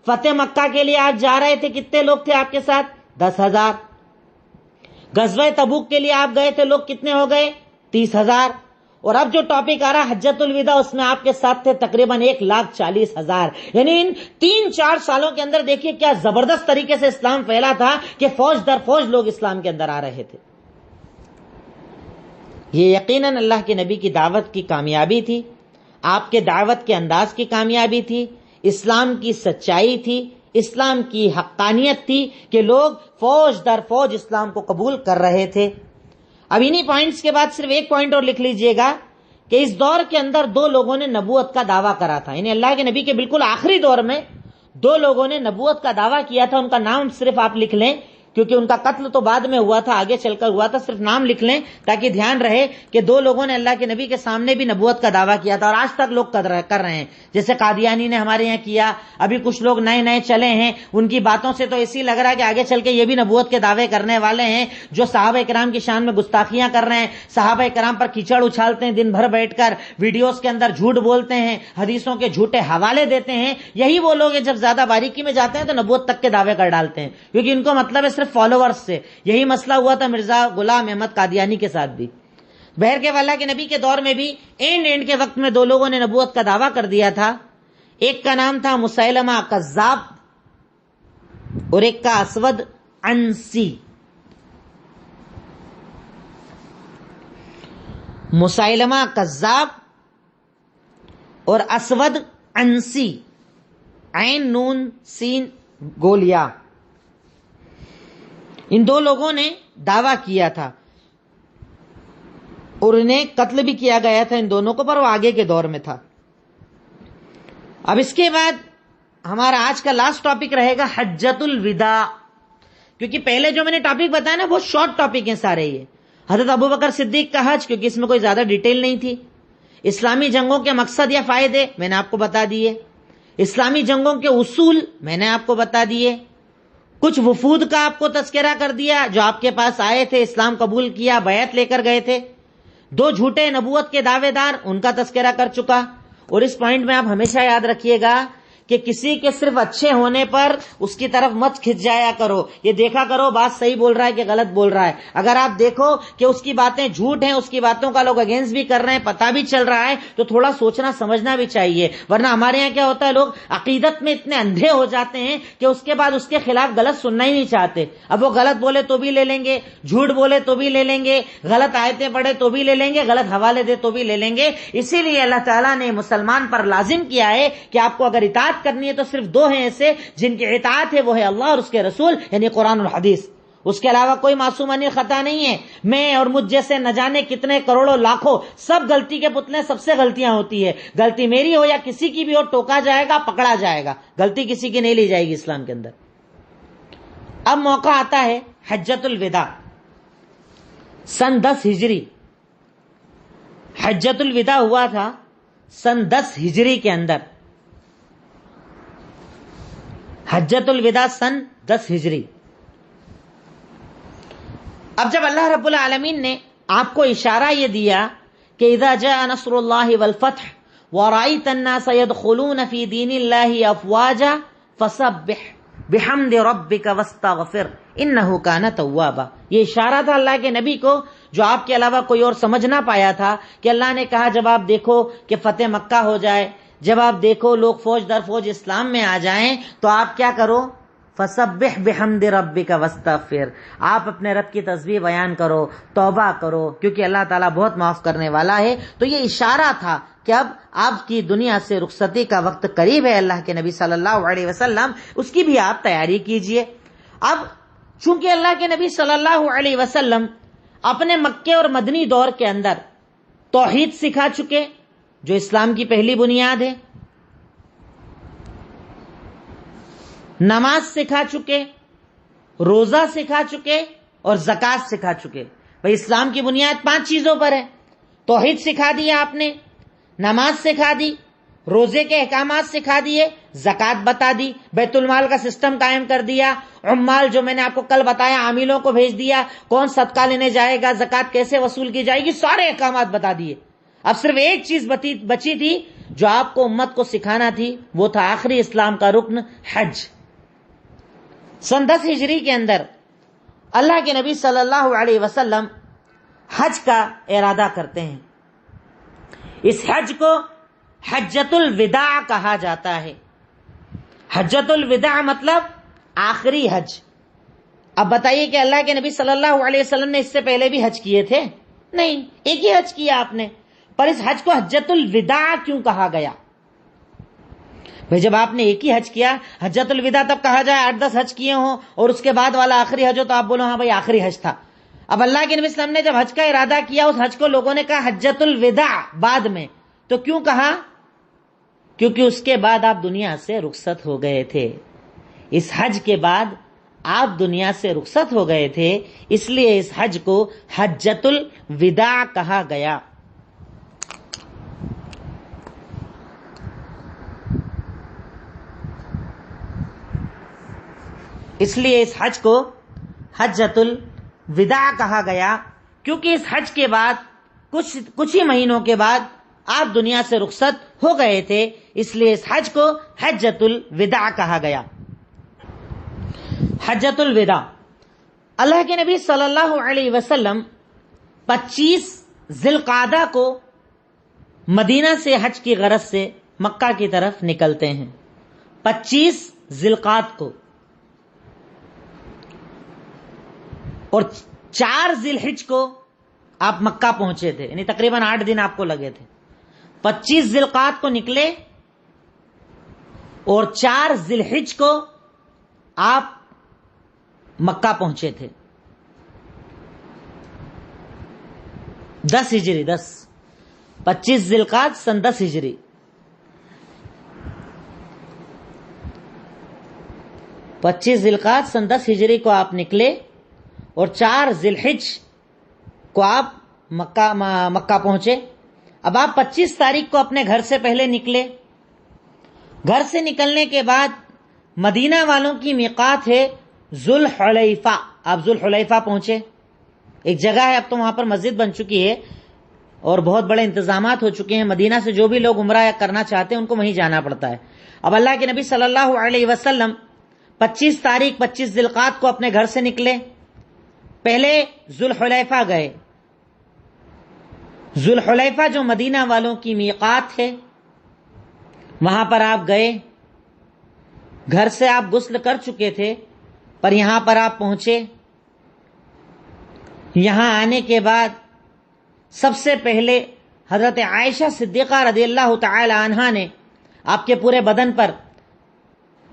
فتح مکہ کے لیے آپ جا رہے تھے، کتنے لوگ تھے آپ کے ساتھ؟ 10,000. غزوہ تبوک کے لیے آپ گئے تھے، لوگ کتنے ہو گئے؟ 30,000. اور اب جو ٹاپک آ رہا حجۃ الوداع، اس میں آپ کے ساتھ تھے تقریباً 1,40,000. یعنی ان 3-4 سالوں کے اندر دیکھیے کیا زبردست طریقے سے اسلام پھیلا تھا کہ فوج در فوج لوگ اسلام کے اندر آ رہے تھے. یہ یقیناً اللہ کے نبی کی دعوت کی کامیابی تھی، آپ کے دعوت کے انداز کی کامیابی تھی، اسلام کی سچائی تھی، اسلام کی حقانیت تھی کہ لوگ فوج در فوج اسلام کو قبول کر رہے تھے. اب انہی پوائنٹس کے بعد صرف ایک پوائنٹ اور لکھ لیجئے گا کہ اس دور کے اندر 2 لوگوں نے نبوت کا دعویٰ کرا تھا. یعنی اللہ کے نبی کے بالکل آخری دور میں 2 لوگوں نے نبوت کا دعویٰ کیا تھا. ان کا نام صرف آپ لکھ لیں، کیونکہ ان کا قتل تو بعد میں ہوا تھا، آگے چل کر ہوا تھا. صرف نام لکھ لیں تاکہ دھیان رہے کہ 2 لوگوں نے اللہ کے نبی کے سامنے بھی نبوت کا دعویٰ کیا تھا، اور آج تک لوگ کر رہے ہیں. جیسے قادیانی نے ہمارے یہاں کیا، ابھی کچھ لوگ نئے نئے چلے ہیں، ان کی باتوں سے تو ایسی لگ رہا ہے کہ آگے چل کے یہ بھی نبوت کے دعوے کرنے والے ہیں، جو صحابہ کرام کی شان میں گستاخیاں کر رہے ہیں، صحابہ کرام پر کیچڑ اچھالتے ہیں، دن بھر بیٹھ کر ویڈیوز کے اندر جھوٹ بولتے ہیں، حدیثوں کے جھوٹے حوالے دیتے ہیں. یہی وہ لوگ ہیں جب زیادہ باریکی میں جاتے ہیں تو نبوت تک کے دعوے کر ڈالتے ہیں، کیونکہ ان کو مطلب ہے صرف فالوورز سے. یہی مسئلہ ہوا تھا مرزا غلام احمد قادیانی کے ساتھ بھی. بہر کے اللہ کے نبی کے دور میں بھی اینڈ کے وقت میں 2 لوگوں نے نبوت کا دعویٰ کر دیا تھا. ایک کا نام تھا مسیلمہ کذاب اور ایک کا اسود عنسی. مسیلمہ کذاب اور اسود عنسی، عین نون سین گولیا. ان 2 لوگوں نے دعویٰ کیا تھا اور انہیں قتل بھی کیا گیا تھا ان دونوں کو، پر وہ آگے کے دور میں تھا. اب اس کے بعد ہمارا آج کا لاسٹ ٹاپک رہے گا حجۃ الوداع. کیونکہ پہلے جو میں نے ٹاپک بتایا نا بہت شارٹ ٹاپک ہیں سارے. یہ حضرت ابوبکر صدیق کا حج، کیونکہ اس میں کوئی زیادہ ڈیٹیل نہیں تھی. اسلامی جنگوں کے مقصد یا فائدے میں نے آپ کو بتا دیے. اسلامی جنگوں کے اصول میں نے آپ کو بتا دیے. کچھ وفود کا آپ کو تذکرہ کر دیا جو آپ کے پاس آئے تھے، اسلام قبول کیا، بیعت لے کر گئے تھے. 2 جھوٹے نبوت کے دعوے دار، ان کا تذکرہ کر چکا. اور اس پوائنٹ میں آپ ہمیشہ یاد رکھیے گا کہ کسی کے صرف اچھے ہونے پر اس کی طرف مت کھنچ جایا کرو. یہ دیکھا کرو بات صحیح بول رہا ہے کہ غلط بول رہا ہے. اگر آپ دیکھو کہ اس کی باتیں جھوٹ ہیں، اس کی باتوں کا لوگ اگینسٹ بھی کر رہے ہیں، پتہ بھی چل رہا ہے، تو تھوڑا سوچنا سمجھنا بھی چاہیے. ورنہ ہمارے یہاں کیا ہوتا ہے، لوگ عقیدت میں اتنے اندھے ہو جاتے ہیں کہ اس کے بعد اس کے خلاف غلط سننا ہی نہیں چاہتے. اب وہ غلط بولے تو بھی لے لیں گے، جھوٹ بولے تو بھی لے لیں گے، غلط آیتیں پڑھے تو بھی لے لیں گے، غلط حوالے دے تو بھی لے لیں گے. اسی لیے اللہ تعالیٰ نے مسلمان پر لازم کیا ہے کہ آپ کو اگر اطاعت کرنی ہے تو صرف 2 ہیں ایسے جن کی اطاعت ہے، وہ ہے اللہ اور اس کے رسول، یعنی قرآن اور حدیث. اس کے علاوہ کوئی معصومانہ خطا نہیں ہے. میں اور مجھ جیسے نہ جانے کتنے کروڑوں لاکھوں سب غلطی کے پتلے، سب سے غلطیاں ہوتی ہے. غلطی میری ہو یا کسی کی بھی ہو، ٹوکا جائے گا، پکڑا جائے گا. غلطی کسی کی نہیں لی جائے گی اسلام کے اندر. اب موقع آتا ہے حجۃ الوداع سن 10 ہجری. حجۃ الوداع ہوا تھا سن 10 ہجری کے اندر. حجۃ الوداع سن 10 ہجری. اب جب اللہ رب العالمین نے آپ کو اشارہ یہ دیا کہ اذا جاء نصر اللہ والفتح وَرَأَيْتَ النَّاسَ يَدْخُلُونَ فِي دِينِ اللَّهِ أَفْوَاجًا فَسَبِّحْ بِحَمْدِ رَبِّكَ وَاسْتَغْفِرْ إِنَّهُ كَانَ تَوَّابًا. یہ اشارہ تھا اللہ کے نبی کو جو آپ کے علاوہ کوئی اور سمجھ نہ پایا تھا کہ اللہ نے کہا جب آپ دیکھو کہ فتح مکہ ہو جائے، جب آپ دیکھو لوگ فوج در فوج اسلام میں آ جائیں تو آپ کیا کرو؟ فسبح بحمد ربک واستغفر، آپ اپنے رب کی تسبیح بیان کرو، توبہ کرو، کیونکہ اللہ تعالیٰ بہت معاف کرنے والا ہے. تو یہ اشارہ تھا کہ اب آپ کی دنیا سے رخصتی کا وقت قریب ہے. اللہ کے نبی صلی اللہ علیہ وسلم اس کی بھی آپ تیاری کیجئے. اب چونکہ اللہ کے نبی صلی اللہ علیہ وسلم اپنے مکے اور مدنی دور کے اندر توحید سکھا چکے جو اسلام کی پہلی بنیاد ہے، نماز سکھا چکے، روزہ سکھا چکے اور زکوٰۃ سکھا چکے. بھئی اسلام کی بنیاد 5 چیزوں پر ہے. توحید سکھا دیا آپ نے، نماز سکھا دی، روزے کے احکامات سکھا دیے، زکوٰۃ بتا دی، بیت المال کا سسٹم قائم کر دیا، عمال جو میں نے آپ کو کل بتایا عاملوں کو بھیج دیا، کون صدقہ لینے جائے گا، زکوٰۃ کیسے وصول کی جائے گی، سارے احکامات بتا دیے. اب صرف ایک چیز بچی تھی جو آپ کو امت کو سکھانا تھی، وہ تھا آخری اسلام کا رکن حج. سن 10 ہجری کے اندر اللہ کے نبی صلی اللہ علیہ وسلم حج کا ارادہ کرتے ہیں. اس حج کو حجۃ الوداع کہا جاتا ہے. حجۃ الوداع مطلب آخری حج. اب بتائیے کہ اللہ کے نبی صلی اللہ علیہ وسلم نے اس سے پہلے بھی حج کیے تھے؟ نہیں، ایک ہی حج کیا آپ نے. پر اس حج کو حجۃ الوداع کیوں کہا گیا؟ بھئی جب آپ نے ایک ہی حج کیا، حجۃ الوداع تب کہا جائے 8-10 حج کیے ہوں اور اس کے بعد والا آخری حج ہو تو آپ بولو ہاں بھائی آخری حج تھا. اب اللہ کے نبی صلی اللہ علیہ وسلم نے جب حج کا ارادہ کیا، اس حج کو لوگوں نے کہا حجۃ الوداع بعد میں. تو کیوں کہا؟ کیونکہ اس کے بعد آپ دنیا سے رخصت ہو گئے تھے. اس حج کے بعد آپ دنیا سے رخصت ہو گئے تھے، اس لیے اس حج کو حجۃ الوداع کہا گیا. اس لیے اس حج کو حجۃ الوداع کہا گیا کیونکہ اس حج کے بعد کچھ ہی مہینوں کے بعد آپ دنیا سے رخصت ہو گئے تھے، اس لیے اس حج کو حجۃ الوداع کہا گیا. حجۃ الوداع. اللہ کے نبی صلی اللہ علیہ وسلم 25 ذی القعدہ کو مدینہ سے حج کی غرض سے مکہ کی طرف نکلتے ہیں. 25 ذی القعدہ کو، اور 4 ذی الحج کو آپ مکہ پہنچے تھے، یعنی تقریباً 8 دن آپ کو لگے تھے. 25 ذی القعدہ کو نکلے اور 4 ذی الحج کو آپ مکہ پہنچے تھے. 10 ہجری 25 ذی القعدہ سن 10 ہجری. ذی القعدہ سن 10 ہجری کو آپ نکلے اور 4 ذی الحج کو آپ مکہ پہنچے. اب آپ 25 تاریخ کو اپنے گھر سے پہلے نکلے. گھر سے نکلنے کے بعد مدینہ والوں کی میقات ہے ذوالحلیفہ. آپ ذوالحلیفہ پہنچے. ایک جگہ ہے، اب تو وہاں پر مسجد بن چکی ہے اور بہت بڑے انتظامات ہو چکے ہیں. مدینہ سے جو بھی لوگ عمرہ کرنا چاہتے ہیں ان کو وہیں جانا پڑتا ہے. اب اللہ کے نبی صلی اللہ علیہ وسلم 25 تاریخ 25 ذی القعدہ کو اپنے گھر سے نکلے. پہلے ذوالحلیفہ گئے. ذوالحلیفہ جو مدینہ والوں کی میقات ہے وہاں پر آپ گئے. گھر سے آپ غسل کر چکے تھے پر یہاں پر آپ پہنچے. یہاں آنے کے بعد سب سے پہلے حضرت عائشہ صدیقہ رضی اللہ تعالی عنہا نے آپ کے پورے بدن پر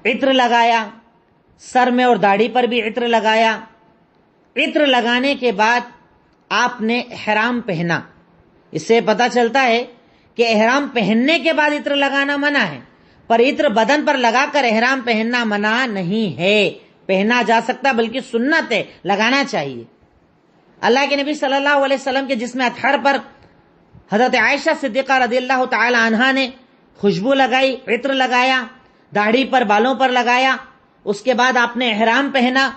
عطر لگایا، سر میں اور داڑھی پر بھی عطر لگایا. عطر لگانے کے بعد آپ نے احرام پہنا. اس سے پتہ چلتا ہے کہ احرام پہننے کے بعد عطر لگانا منع ہے، پر عطر بدن پر لگا کر احرام پہننا منع نہیں ہے. پہنا جا سکتا بلکہ سنت ہے، لگانا چاہیے. اللہ کے نبی صلی اللہ علیہ وسلم کے جسم اطہر پر حضرت عائشہ صدیقہ رضی اللہ تعالی عنہا نے خوشبو لگائی، عطر لگایا، داڑھی پر بالوں پر لگایا. اس کے بعد آپ نے احرام پہنا.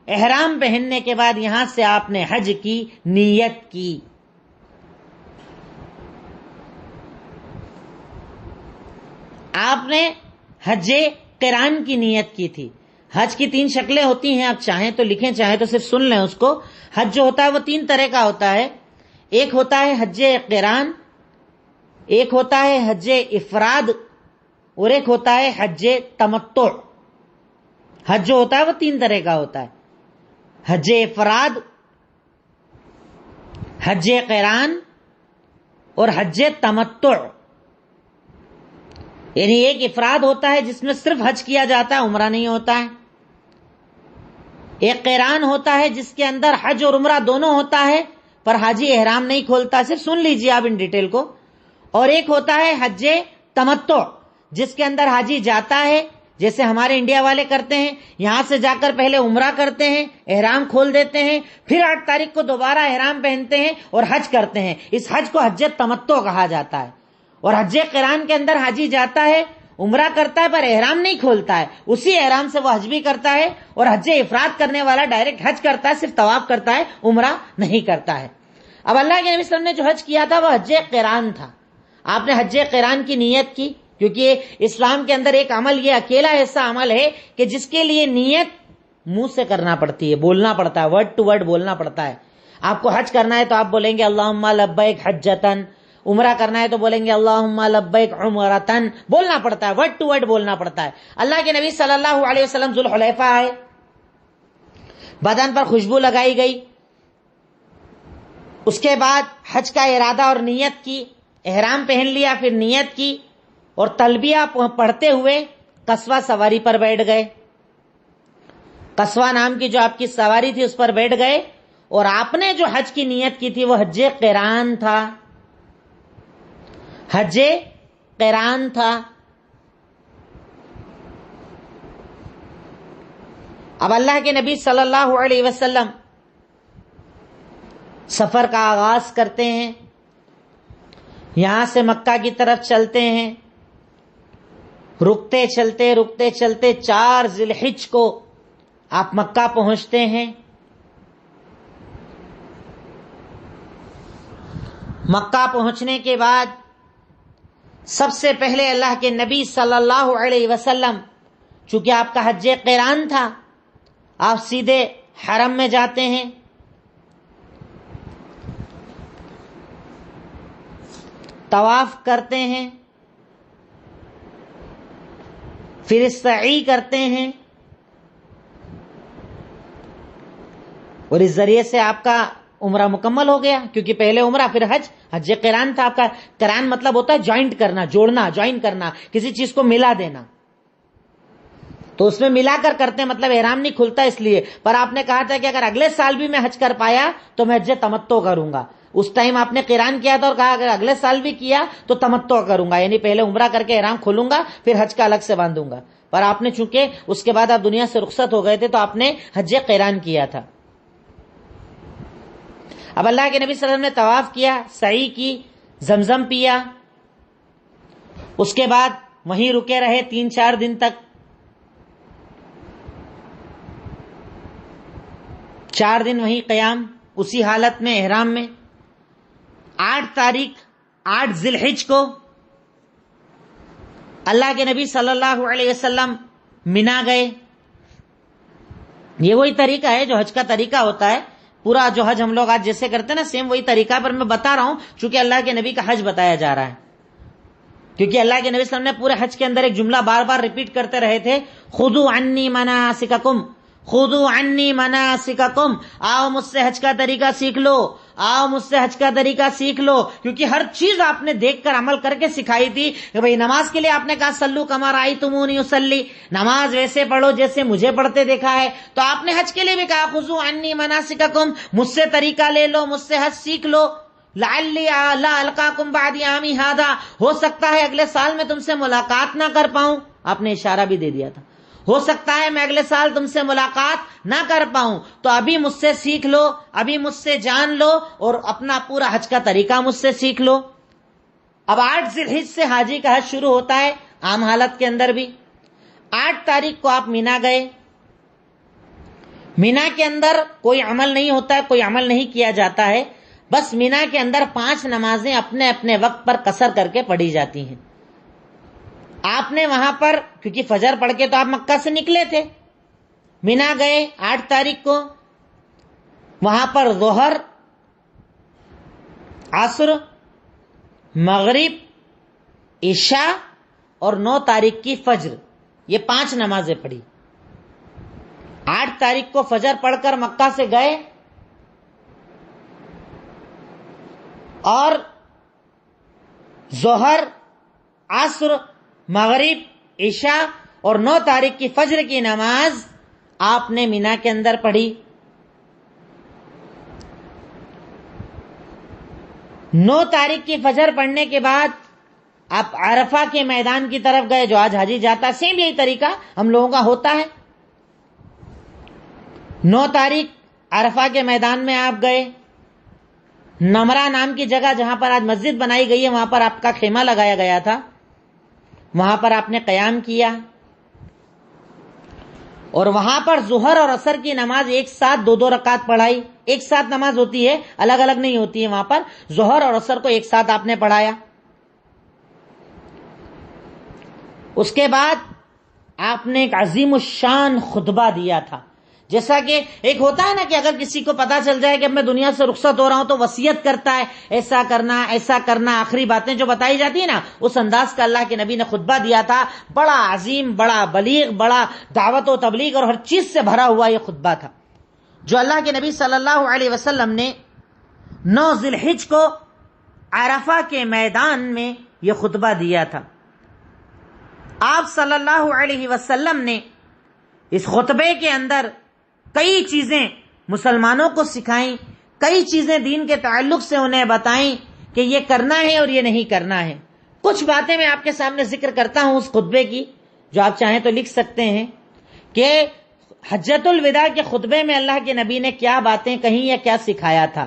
احرام پہننے کے بعد یہاں سے آپ نے حج کی نیت کی. آپ نے حج قران کی نیت کی تھی. حج کی 3 شکلیں ہوتی ہیں, آپ چاہیں تو لکھیں, چاہیں تو صرف سن لیں اس کو. حج جو ہوتا ہے وہ 3 طرح کا ہوتا ہے. ایک ہوتا ہے حج قران, ایک ہوتا ہے حج افراد, اور ایک ہوتا ہے حج تمتع. حج جو ہوتا ہے وہ 3 طرح کا ہوتا ہے, حج افراد, حج قران اور حج تمتع. یعنی ایک افراد ہوتا ہے جس میں صرف حج کیا جاتا ہے, عمرہ نہیں ہوتا ہے. ایک قران ہوتا ہے جس کے اندر حج اور عمرہ دونوں ہوتا ہے, پر حاجی احرام نہیں کھولتا. صرف سن لیجیے آپ ان ڈیٹیل کو. اور ایک ہوتا ہے حج تمتع, جس کے اندر حاجی جاتا ہے, جیسے ہمارے انڈیا والے کرتے ہیں, یہاں سے جا کر پہلے عمرہ کرتے ہیں, احرام کھول دیتے ہیں, پھر 8 تاریخ کو دوبارہ احرام پہنتے ہیں اور حج کرتے ہیں. اس حج کو حج تمتع کہا جاتا ہے. اور حج قران کے اندر حاجی جاتا ہے, عمرہ کرتا ہے, پر احرام نہیں کھولتا ہے. اسی احرام سے وہ حج بھی کرتا ہے. اور حج افراد کرنے والا ڈائریکٹ حج کرتا ہے, صرف طواف کرتا ہے, عمرہ نہیں کرتا ہے. اب اللہ کے نبی صلی اللہ علیہ وسلم نے جو حج کیا تھا وہ حج قران تھا. آپ نے حج قران کی نیت کی, کیونکہ اسلام کے اندر ایک عمل, یہ اکیلا ایسا عمل ہے کہ جس کے لیے نیت منہ سے کرنا پڑتی ہے, بولنا پڑتا ہے, ورڈ ٹو ورڈ بولنا پڑتا ہے. آپ کو حج کرنا ہے تو آپ بولیں گے اللہم لبیک حجتن, عمرہ کرنا ہے تو بولیں گے اللہم لبیک عمرتن, بولنا پڑتا ہے, ورڈ ٹو ورڈ بولنا پڑتا ہے. اللہ کے نبی صلی اللہ علیہ وسلم ذوالحلیفہ آئے, بدن پر خوشبو لگائی گئی, اس کے بعد حج کا ارادہ اور نیت کی, احرام پہن لیا, پھر نیت کی, اور تلبیہ پڑھتے ہوئے قصوہ سواری پر بیٹھ گئے. قصوہ نام کی جو آپ کی سواری تھی اس پر بیٹھ گئے, اور آپ نے جو حج کی نیت کی تھی وہ حج قران تھا, حج قران تھا. اب اللہ کے نبی صلی اللہ علیہ وسلم سفر کا آغاز کرتے ہیں, یہاں سے مکہ کی طرف چلتے ہیں, رکتے چلتے 4 ذی الحجہ کو آپ مکہ پہنچتے ہیں. مکہ پہنچنے کے بعد سب سے پہلے اللہ کے نبی صلی اللہ علیہ وسلم, چونکہ آپ کا حج قران تھا, آپ سیدھے حرم میں جاتے ہیں. طواف کرتے ہیں, پھر سعی کرتے ہیں, اور اس ذریعے سے آپ کا عمرہ مکمل ہو گیا. کیونکہ پہلے عمرہ پھر حج, حج قران تھا آپ کا. قران مطلب ہوتا ہے جوائنٹ کرنا, جوڑنا, جوائن کرنا, کسی چیز کو ملا دینا. تو اس میں ملا کر کرتے ہیں, مطلب احرام نہیں کھلتا اس لیے. پر آپ نے کہا تھا کہ اگر اگلے سال بھی میں حج کر پایا تو میں حج تمتع کروں گا. اس ٹائم آپ نے قران کیا تھا اور کہا اگر اگلے سال بھی کیا تو تمتع کروں گا, یعنی پہلے عمرہ کر کے احرام کھولوں گا, پھر حج کا الگ سے باندھوں گا. پر آپ نے چونکہ اس کے بعد آپ دنیا سے رخصت ہو گئے تھے تو آپ نے حج قران کیا تھا. اب اللہ کے نبی صلی اللہ علیہ وسلم نے طواف کیا, سعی کی, زمزم پیا, اس کے بعد وہیں رکے رہے 3-4 دن تک. 4 دن وہیں قیام, اسی حالت میں احرام میں. 8 تاریخ 8 ذی الحجہ کو اللہ کے نبی صلی اللہ علیہ وسلم منا گئے. یہ وہی طریقہ ہے جو حج کا طریقہ ہوتا ہے. پورا جو حج ہم لوگ آج جیسے کرتے ہیں نا, سیم وہی طریقہ, پر میں بتا رہا ہوں چونکہ اللہ کے نبی کا حج بتایا جا رہا ہے. کیونکہ اللہ کے نبی صلی اللہ علیہ وسلم نے پورے حج کے اندر ایک جملہ بار بار ریپیٹ کرتے رہے تھے, خذوا عنی مناسککم, خذوا عنی مناسککم, آؤ مجھ سے حج کا طریقہ سیکھ لو, آؤ مجھ سے حج کا طریقہ سیکھ لو. کیونکہ ہر چیز آپ نے دیکھ کر عمل کر کے سکھائی تھی کہ بھئی نماز کے لیے آپ نے کہا صلو کما رأیتمونی اصلی, نماز ویسے پڑھو جیسے مجھے پڑھتے دیکھا ہے. تو آپ نے حج کے لیے بھی کہا خذوا عنی مناسککم, مجھ سے طریقہ لے لو, مجھ سے حج سیکھ لو. لعلی لا القاکم بعد عامی ھذا, ہو سکتا ہے اگلے سال میں تم سے ملاقات نہ کر پاؤں. آپ نے اشارہ بھی دے دیا تھا, ہو سکتا ہے میں اگلے سال تم سے ملاقات نہ کر پاؤں, تو ابھی مجھ سے سیکھ لو, ابھی مجھ سے جان لو, اور اپنا پورا حج کا طریقہ مجھ سے سیکھ لو. اب 8 ذی الحجہ سے حاجی کا حج شروع ہوتا ہے, عام حالت کے اندر بھی. 8 تاریخ کو آپ مینا گئے. مینا کے اندر کوئی عمل نہیں ہوتا ہے, کوئی عمل نہیں کیا جاتا ہے, بس مینا کے اندر 5 نمازیں اپنے اپنے وقت پر قصر کر کے پڑھی جاتی ہیں. آپ نے وہاں پر، کیونکہ فجر پڑھ کے تو آپ مکہ سے نکلے تھے، مینا گئے 8 تاریخ کو، وہاں پر ظہر، عصر، مغرب، عشاء اور 9 تاریخ کی فجر، یہ 5 نمازیں پڑھی۔ 8 تاریخ کو فجر پڑھ کر مکہ سے گئے اور ظہر، عصر، مغرب، عشاء اور 9 تاریخ کی فجر کی نماز آپ نے مینا کے اندر پڑھی۔ 9 تاریخ کی فجر پڑھنے کے بعد آپ عرفہ کے میدان کی طرف گئے، جو آج حاجی جاتا، سیم یہی طریقہ ہم لوگوں کا ہوتا ہے۔ 9 تاریخ عرفہ کے میدان میں آپ گئے، نمرہ نام کی جگہ جہاں پر آج مسجد بنائی گئی ہے، وہاں پر آپ کا خیمہ لگایا گیا تھا، وہاں پر آپ نے قیام کیا اور وہاں پر ظہر اور عصر کی نماز ایک ساتھ 2 رکعت پڑھائی۔ ایک ساتھ نماز ہوتی ہے، الگ الگ نہیں ہوتی ہے، وہاں پر ظہر اور عصر کو ایک ساتھ آپ نے پڑھایا۔ اس کے بعد آپ نے ایک عظیم الشان خطبہ دیا تھا، جیسا کہ ایک ہوتا ہے نا کہ اگر کسی کو پتا چل جائے کہ اب میں دنیا سے رخصت ہو رہا ہوں تو وصیت کرتا ہے، ایسا کرنا ایسا کرنا، آخری باتیں جو بتائی جاتی ہیں نا، اس انداز کا اللہ کے نبی نے خطبہ دیا تھا۔ بڑا عظیم، بڑا بلیغ، بڑا دعوت و تبلیغ اور ہر چیز سے بھرا ہوا یہ خطبہ تھا جو اللہ کے نبی صلی اللہ علیہ وسلم نے 9 ذی الحجہ کو عرفہ کے میدان میں یہ خطبہ دیا تھا۔ آپ صلی اللہ علیہ وسلم نے اس خطبے کے اندر کئی چیزیں مسلمانوں کو سکھائیں، کئی چیزیں دین کے تعلق سے انہیں بتائیں کہ یہ کرنا ہے اور یہ نہیں کرنا ہے۔ کچھ باتیں میں آپ کے سامنے ذکر کرتا ہوں اس خطبے کی، جو آپ چاہیں تو لکھ سکتے ہیں کہ حجۃ الوداع کے خطبے میں اللہ کے نبی نے کیا باتیں کہیں یا کیا سکھایا تھا۔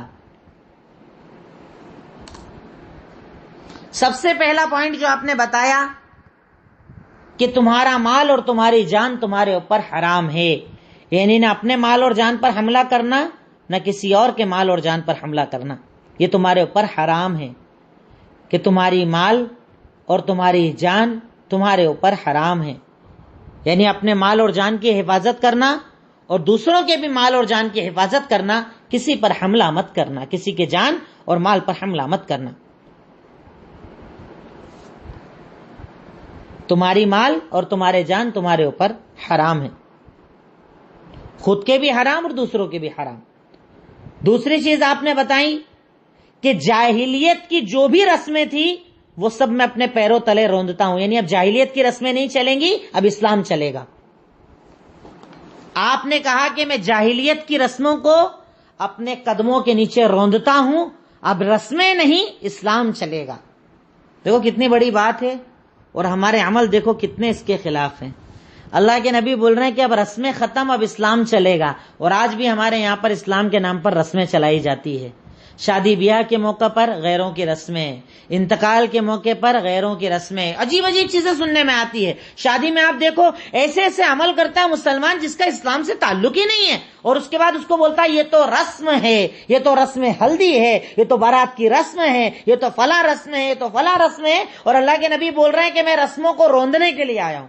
سب سے پہلا پوائنٹ جو آپ نے بتایا کہ تمہارا مال اور تمہاری جان تمہارے اوپر حرام ہے، یعنی نہ اپنے مال اور جان پر حملہ کرنا، نہ کسی اور کے مال اور جان پر حملہ کرنا، یہ تمہارے اوپر حرام ہے، کہ تمہاری مال اور تمہاری جان تمہارے اوپر حرام ہے، یعنی اپنے مال اور جان کی حفاظت کرنا اور دوسروں کے بھی مال اور جان کی حفاظت کرنا، کسی پر حملہ مت کرنا، کسی کے جان اور مال پر حملہ مت کرنا۔ تمہاری مال اور تمہارے جان تمہارے اوپر حرام ہے، خود کے بھی حرام اور دوسروں کے بھی حرام۔ دوسری چیز آپ نے بتائی کہ جاہلیت کی جو بھی رسمیں تھی وہ سب میں اپنے پیروں تلے روندتا ہوں، یعنی اب جاہلیت کی رسمیں نہیں چلیں گی، اب اسلام چلے گا۔ آپ نے کہا کہ میں جاہلیت کی رسموں کو اپنے قدموں کے نیچے روندتا ہوں، اب رسمیں نہیں، اسلام چلے گا۔ دیکھو کتنی بڑی بات ہے، اور ہمارے عمل دیکھو کتنے اس کے خلاف ہیں۔ اللہ کے نبی بول رہے ہیں کہ اب رسمیں ختم، اب اسلام چلے گا، اور آج بھی ہمارے یہاں پر اسلام کے نام پر رسمیں چلائی جاتی ہے۔ شادی بیاہ کے موقع پر غیروں کی رسمیں، انتقال کے موقع پر غیروں کی رسمیں، عجیب عجیب چیزیں سننے میں آتی ہے۔ شادی میں آپ دیکھو ایسے ایسے عمل کرتا ہے مسلمان جس کا اسلام سے تعلق ہی نہیں ہے، اور اس کے بعد اس کو بولتا ہے یہ تو رسم ہے، یہ تو رسم ہلدی ہے، یہ تو بارات کی رسم ہے، یہ تو فلاں رسم ہے، یہ تو فلاں رسم ہے، اور اللہ کے نبی بول رہے ہیں کہ میں رسموں کو روندنے کے لیے آیا ہوں،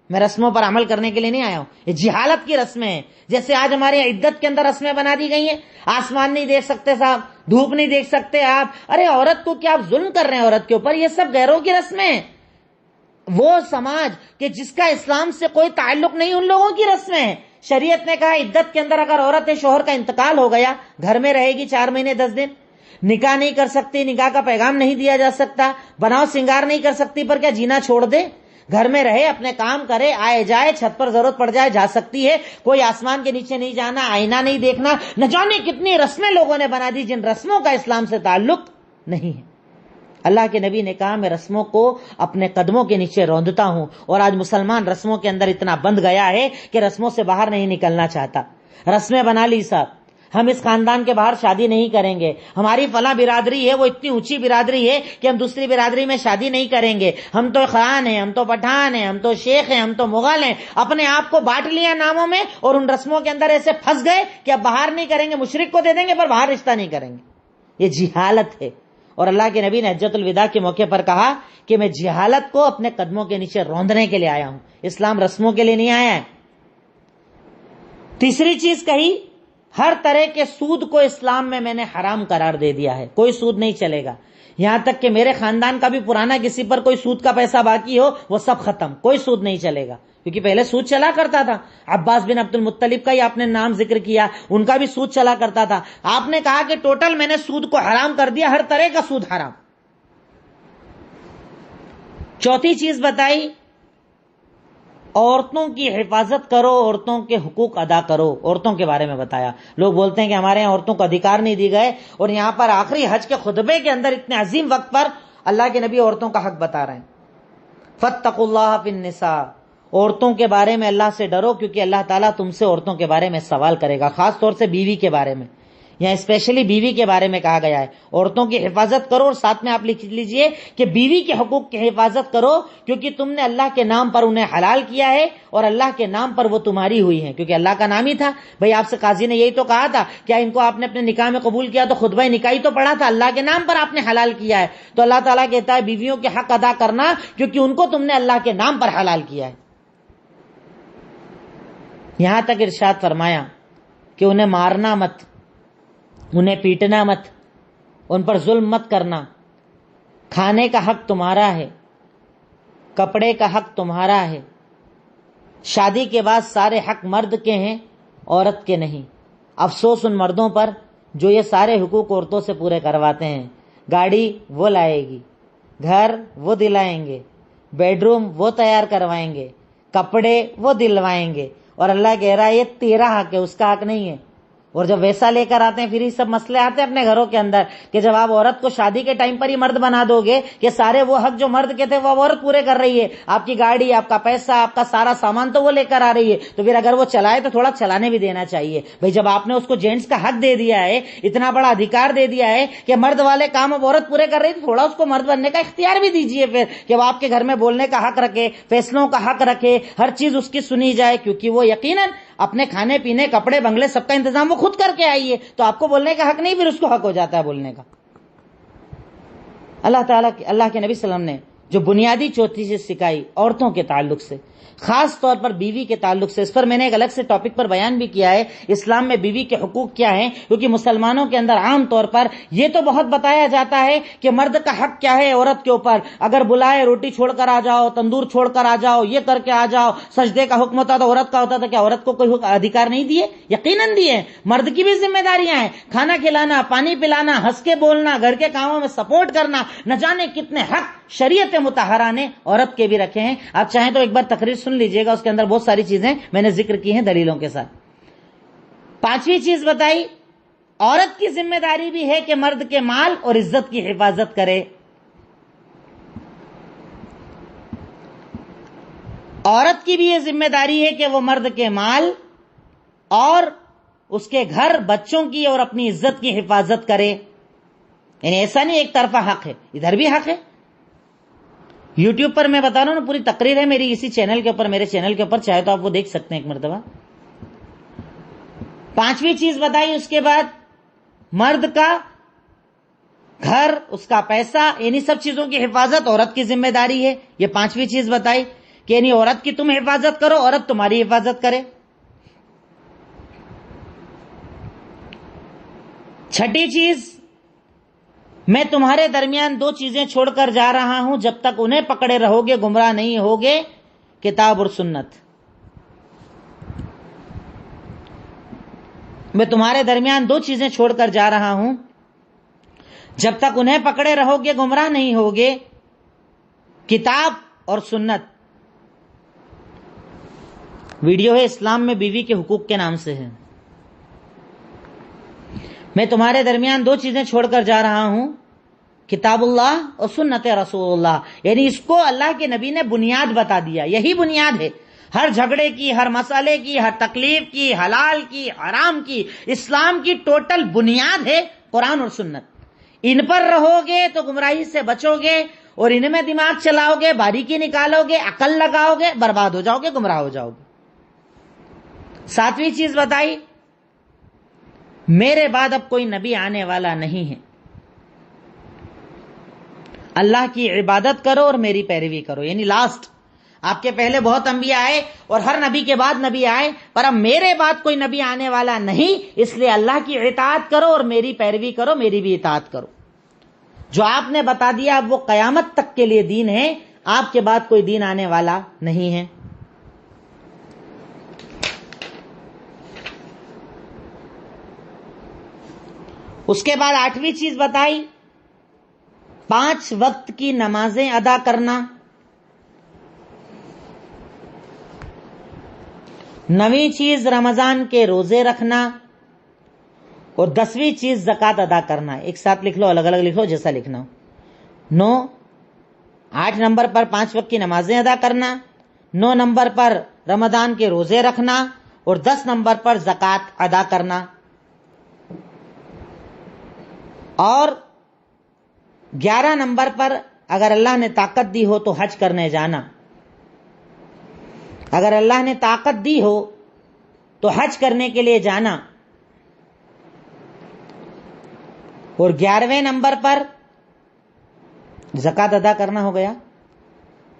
میں رسموں پر عمل کرنے کے لیے نہیں آیا ہوں۔ یہ جہالت کی رسمیں ہیں، جیسے آج ہماری عدت کے اندر رسمیں بنا دی گئی ہیں، آسمان نہیں دیکھ سکتے صاحب، دھوپ نہیں دیکھ سکتے آپ، ارے عورت کو کیا آپ ظلم کر رہے ہیں عورت کے اوپر؟ یہ سب غیروں کی رسمیں ہیں۔ وہ سماج کہ جس کا اسلام سے کوئی تعلق نہیں، ان لوگوں کی رسمیں ہیں۔ شریعت نے کہا عدت کے اندر اگر عورت شوہر کا انتقال ہو گیا، گھر میں رہے گی 4 مہینے 10 دن، نکاح نہیں کر سکتی، نکاح کا پیغام نہیں دیا جا سکتا، بناؤ سنگار نہیں کر سکتی، پر کیا جینا چھوڑ دے؟ گھر میں رہے، اپنے کام کرے، آئے جائے، چھت پر ضرورت پڑ جائے جا سکتی ہے، کوئی آسمان کے نیچے نہیں جانا، آئینہ نہیں دیکھنا، نہ جانے کتنی رسمیں لوگوں نے بنا دی جن رسموں کا اسلام سے تعلق نہیں ہے۔ اللہ کے نبی نے کہا میں رسموں کو اپنے قدموں کے نیچے روندتا ہوں، اور آج مسلمان رسموں کے اندر اتنا بندھ گیا ہے کہ رسموں سے باہر نہیں نکلنا چاہتا۔ رسمیں بنا لی صاحب، ہم اس خاندان کے باہر شادی نہیں کریں گے، ہماری فلاں برادری ہے وہ اتنی اونچی برادری ہے کہ ہم دوسری برادری میں شادی نہیں کریں گے، ہم تو خان ہیں، ہم تو پٹھان ہیں، ہم تو شیخ ہیں، ہم تو مغل ہیں، اپنے آپ کو بانٹ لیا ناموں میں، اور ان رسموں کے اندر ایسے پھنس گئے کہ اب باہر نہیں کریں گے، مشرک کو دے دیں گے پر باہر رشتہ نہیں کریں گے۔ یہ جہالت ہے، اور اللہ کے نبی نے حجۃ الوداع کے موقع پر کہا کہ میں جہالت کو اپنے قدموں کے نیچے روندنے کے لیے آیا ہوں، اسلام رسموں کے لیے نہیں آیا ہے۔ تیسری چیز کہی، ہر طرح کے سود کو اسلام میں نے حرام قرار دے دیا ہے، کوئی سود نہیں چلے گا، یہاں تک کہ میرے خاندان کا بھی پرانا کسی پر کوئی سود کا پیسہ باقی ہو وہ سب ختم، کوئی سود نہیں چلے گا، کیونکہ پہلے سود چلا کرتا تھا۔ عباس بن عبد المطلب کا ہی آپ نے نام ذکر کیا، ان کا بھی سود چلا کرتا تھا۔ آپ نے کہا کہ ٹوٹل میں نے سود کو حرام کر دیا، ہر طرح کا سود حرام۔ چوتھی چیز بتائی، عورتوں کی حفاظت کرو، عورتوں کے حقوق ادا کرو، عورتوں کے بارے میں بتایا۔ لوگ بولتے ہیں کہ ہمارے یہاں عورتوں کو ادھیکار نہیں دی گئے، اور یہاں پر آخری حج کے خطبے کے اندر اتنے عظیم وقت پر اللہ کے نبی عورتوں کا حق بتا رہے ہیں۔ فاتقوا اللہ فی النساء، عورتوں کے بارے میں اللہ سے ڈرو، کیونکہ اللہ تعالیٰ تم سے عورتوں کے بارے میں سوال کرے گا، خاص طور سے بیوی کے بارے میں، یہاں اسپیشلی بیوی کے بارے میں کہا گیا ہے۔ عورتوں کی حفاظت کرو، اور ساتھ میں آپ لکھ لیجئے کہ بیوی کے حقوق کی حفاظت کرو، کیونکہ تم نے اللہ کے نام پر انہیں حلال کیا ہے، اور اللہ کے نام پر وہ تمہاری ہوئی ہیں، کیونکہ اللہ کا نام ہی تھا۔ بھئی آپ سے قاضی نے یہی تو کہا تھا، کیا ان کو آپ نے اپنے نکاح میں قبول کیا تو خطبہ نکاح تو پڑھا تھا، اللہ کے نام پر آپ نے حلال کیا ہے، تو اللہ تعالیٰ کہتا ہے بیویوں کے حق ادا کرنا، کیونکہ ان کو تم نے اللہ کے نام پر حلال کیا ہے۔ یہاں تک ارشاد فرمایا کہ انہیں مارنا مت، انہیں پیٹنا مت، ان پر ظلم مت کرنا، کھانے کا حق تمہارا ہے، کپڑے کا حق تمہارا ہے، شادی کے بعد سارے حق مرد کے ہیں، عورت کے نہیں۔ افسوس ان مردوں پر جو یہ سارے حقوق عورتوں سے پورے کرواتے ہیں۔ گاڑی وہ لائے گی، گھر وہ دلائیں گے، بیڈ روم وہ تیار کروائیں گے، کپڑے وہ دلوائیں گے، اور اللہ کہہ رہا ہے یہ تیرا حق ہے، اس کا حق نہیں ہے۔ اور جب ویسا لے کر آتے ہیں پھر یہ سب مسئلے آتے ہیں اپنے گھروں کے اندر کہ جب آپ عورت کو شادی کے ٹائم پر ہی مرد بنا دو گے کہ سارے وہ حق جو مرد کے تھے وہ عورت پورے کر رہی ہے، آپ کی گاڑی، آپ کا پیسہ، آپ کا سارا سامان تو وہ لے کر آ رہی ہے، تو پھر اگر وہ چلائے تو تھوڑا چلانے بھی دینا چاہیے۔ بھئی جب آپ نے اس کو جینٹس کا حق دے دیا ہے، اتنا بڑا ادھیکار دے دیا ہے کہ مرد والے کام اب عورت پورے کر رہی ہے، تو تھوڑا اس کو مرد بننے کا اختیار بھی دیجیے، پھر کہ وہ آپ کے گھر میں بولنے کا حق رکھے، فیصلوں کا حق رکھے، ہر چیز اس کی سنی جائے، کیونکہ وہ یقیناً اپنے کھانے پینے، کپڑے، بنگلے سب کا انتظام وہ خود کر کے آئی ہے، تو آپ کو بولنے کا حق نہیں، پھر اس کو حق ہو جاتا ہے بولنے کا۔ اللہ تعالیٰ اللہ کے نبی صلی اللہ علیہ وسلم نے جو بنیادی چوتھی چیز سکھائی عورتوں کے تعلق سے، خاص طور پر بیوی کے تعلق سے، اس پر میں نے ایک الگ سے ٹاپک پر بیان بھی کیا ہے، اسلام میں بیوی کے حقوق کیا ہیں، کیونکہ مسلمانوں کے اندر عام طور پر یہ تو بہت بتایا جاتا ہے کہ مرد کا حق کیا ہے عورت کے اوپر، اگر بلائے روٹی چھوڑ کر آ جاؤ، تندور چھوڑ کر آ جاؤ، یہ کر کے آ جاؤ، سجدے کا حکم ہوتا تو عورت کا ہوتا تھا، کیا عورت کو کوئی ادھیکار نہیں دیے؟ یقیناً دیے، مرد کی بھی ذمہ داریاں ہیں، کھانا کھلانا، پانی پلانا، ہنس کے بولنا، گھر کے کاموں میں سپورٹ کرنا، نہ جانے کتنے حق شریعت مطہرہ نے عورت کے بھی رکھے ہیں۔ آپ چاہیں تو ایک بار تقریر سن لیجئے گا، اس کے اندر بہت ساری چیزیں میں نے ذکر کی ہیں دلیلوں کے ساتھ۔ پانچویں چیز بتائی، عورت کی ذمہ داری بھی ہے کہ مرد کے مال اور عزت کی حفاظت کرے۔ عورت کی بھی یہ ذمہ داری ہے کہ وہ مرد کے مال اور اس کے گھر، بچوں کی اور اپنی عزت کی حفاظت کرے، یعنی ایسا نہیں ایک طرفہ حق ہے، ادھر بھی حق ہے۔ یوٹیوب پر میں بتا رہا ہوں نا، پوری تقریر ہے میری اسی چینل کے اوپر، میرے چینل کے اوپر، چاہے تو آپ وہ دیکھ سکتے ہیں ایک مرتبہ۔ پانچویں چیز بتائی اس کے بعد، مرد کا گھر، اس کا پیسہ، یعنی سب چیزوں کی حفاظت عورت کی ذمہ داری ہے، یہ پانچویں چیز بتائی کہ یعنی عورت کی تم حفاظت کرو، عورت تمہاری حفاظت کرے۔ چھٹی چیز، میں تمہارے درمیان دو چیزیں چھوڑ کر جا رہا ہوں، جب تک انہیں پکڑے رہو گے گمراہ نہیں ہوگے، کتاب اور سنت۔ میں تمہارے درمیان دو چیزیں چھوڑ کر جا رہا ہوں، جب تک انہیں پکڑے رہو گے گمراہ نہیں ہوگے، کتاب اور سنت۔ ویڈیو ہے اسلام میں بیوی کے حقوق کے نام سے ہے۔ میں تمہارے درمیان دو چیزیں چھوڑ کر جا رہا ہوں، کتاب اللہ اور سنت رسول اللہ، یعنی اس کو اللہ کے نبی نے بنیاد بتا دیا، یہی بنیاد ہے ہر جھگڑے کی، ہر مسئلے کی، ہر تکلیف کی، حلال کی، حرام کی، اسلام کی ٹوٹل بنیاد ہے قرآن اور سنت۔ ان پر رہو گے تو گمراہی سے بچو گے، اور ان میں دماغ چلاؤ گے، باریکی نکالو گے، عقل لگاؤ گے، برباد ہو جاؤ گے، گمراہ ہو جاؤ گے۔ ساتویں چیز بتائی، میرے بعد اب کوئی نبی آنے والا نہیں ہے، اللہ کی عبادت کرو اور میری پیروی کرو. یعنی لاسٹ آپ کے پہلے بہت انبیاء آئے اور ہر نبی کے بعد نبی آئے، پر اب میرے بعد کوئی نبی آنے والا نہیں، اس لیے اللہ کی اطاعت کرو اور میری پیروی کرو، میری بھی اطاعت کرو. جو آپ نے بتا دیا اب وہ قیامت تک کے لیے دین ہے، آپ کے بعد کوئی دین آنے والا نہیں ہے. اس کے بعد 8ویں چیز بتائی 5 وقت کی نمازیں ادا کرنا. 9ویں چیز رمضان کے روزے رکھنا، اور 10ویں چیز زکوٰۃ ادا کرنا. ایک ساتھ لکھ لو، الگ الگ لکھ لو، جیسا لکھنا ہو. 8 نمبر پر 5 وقت کی نمازیں ادا کرنا، 9 نمبر پر رمضان کے روزے رکھنا، اور 10 نمبر پر زکوٰۃ ادا کرنا. اور 11 نمبر پر اگر اللہ نے طاقت دی ہو تو حج کرنے جانا. اگر اللہ نے طاقت دی ہو تو حج کرنے کے لیے جانا. اور 11ویں نمبر پر زکوٰۃ ادا کرنا ہو گیا.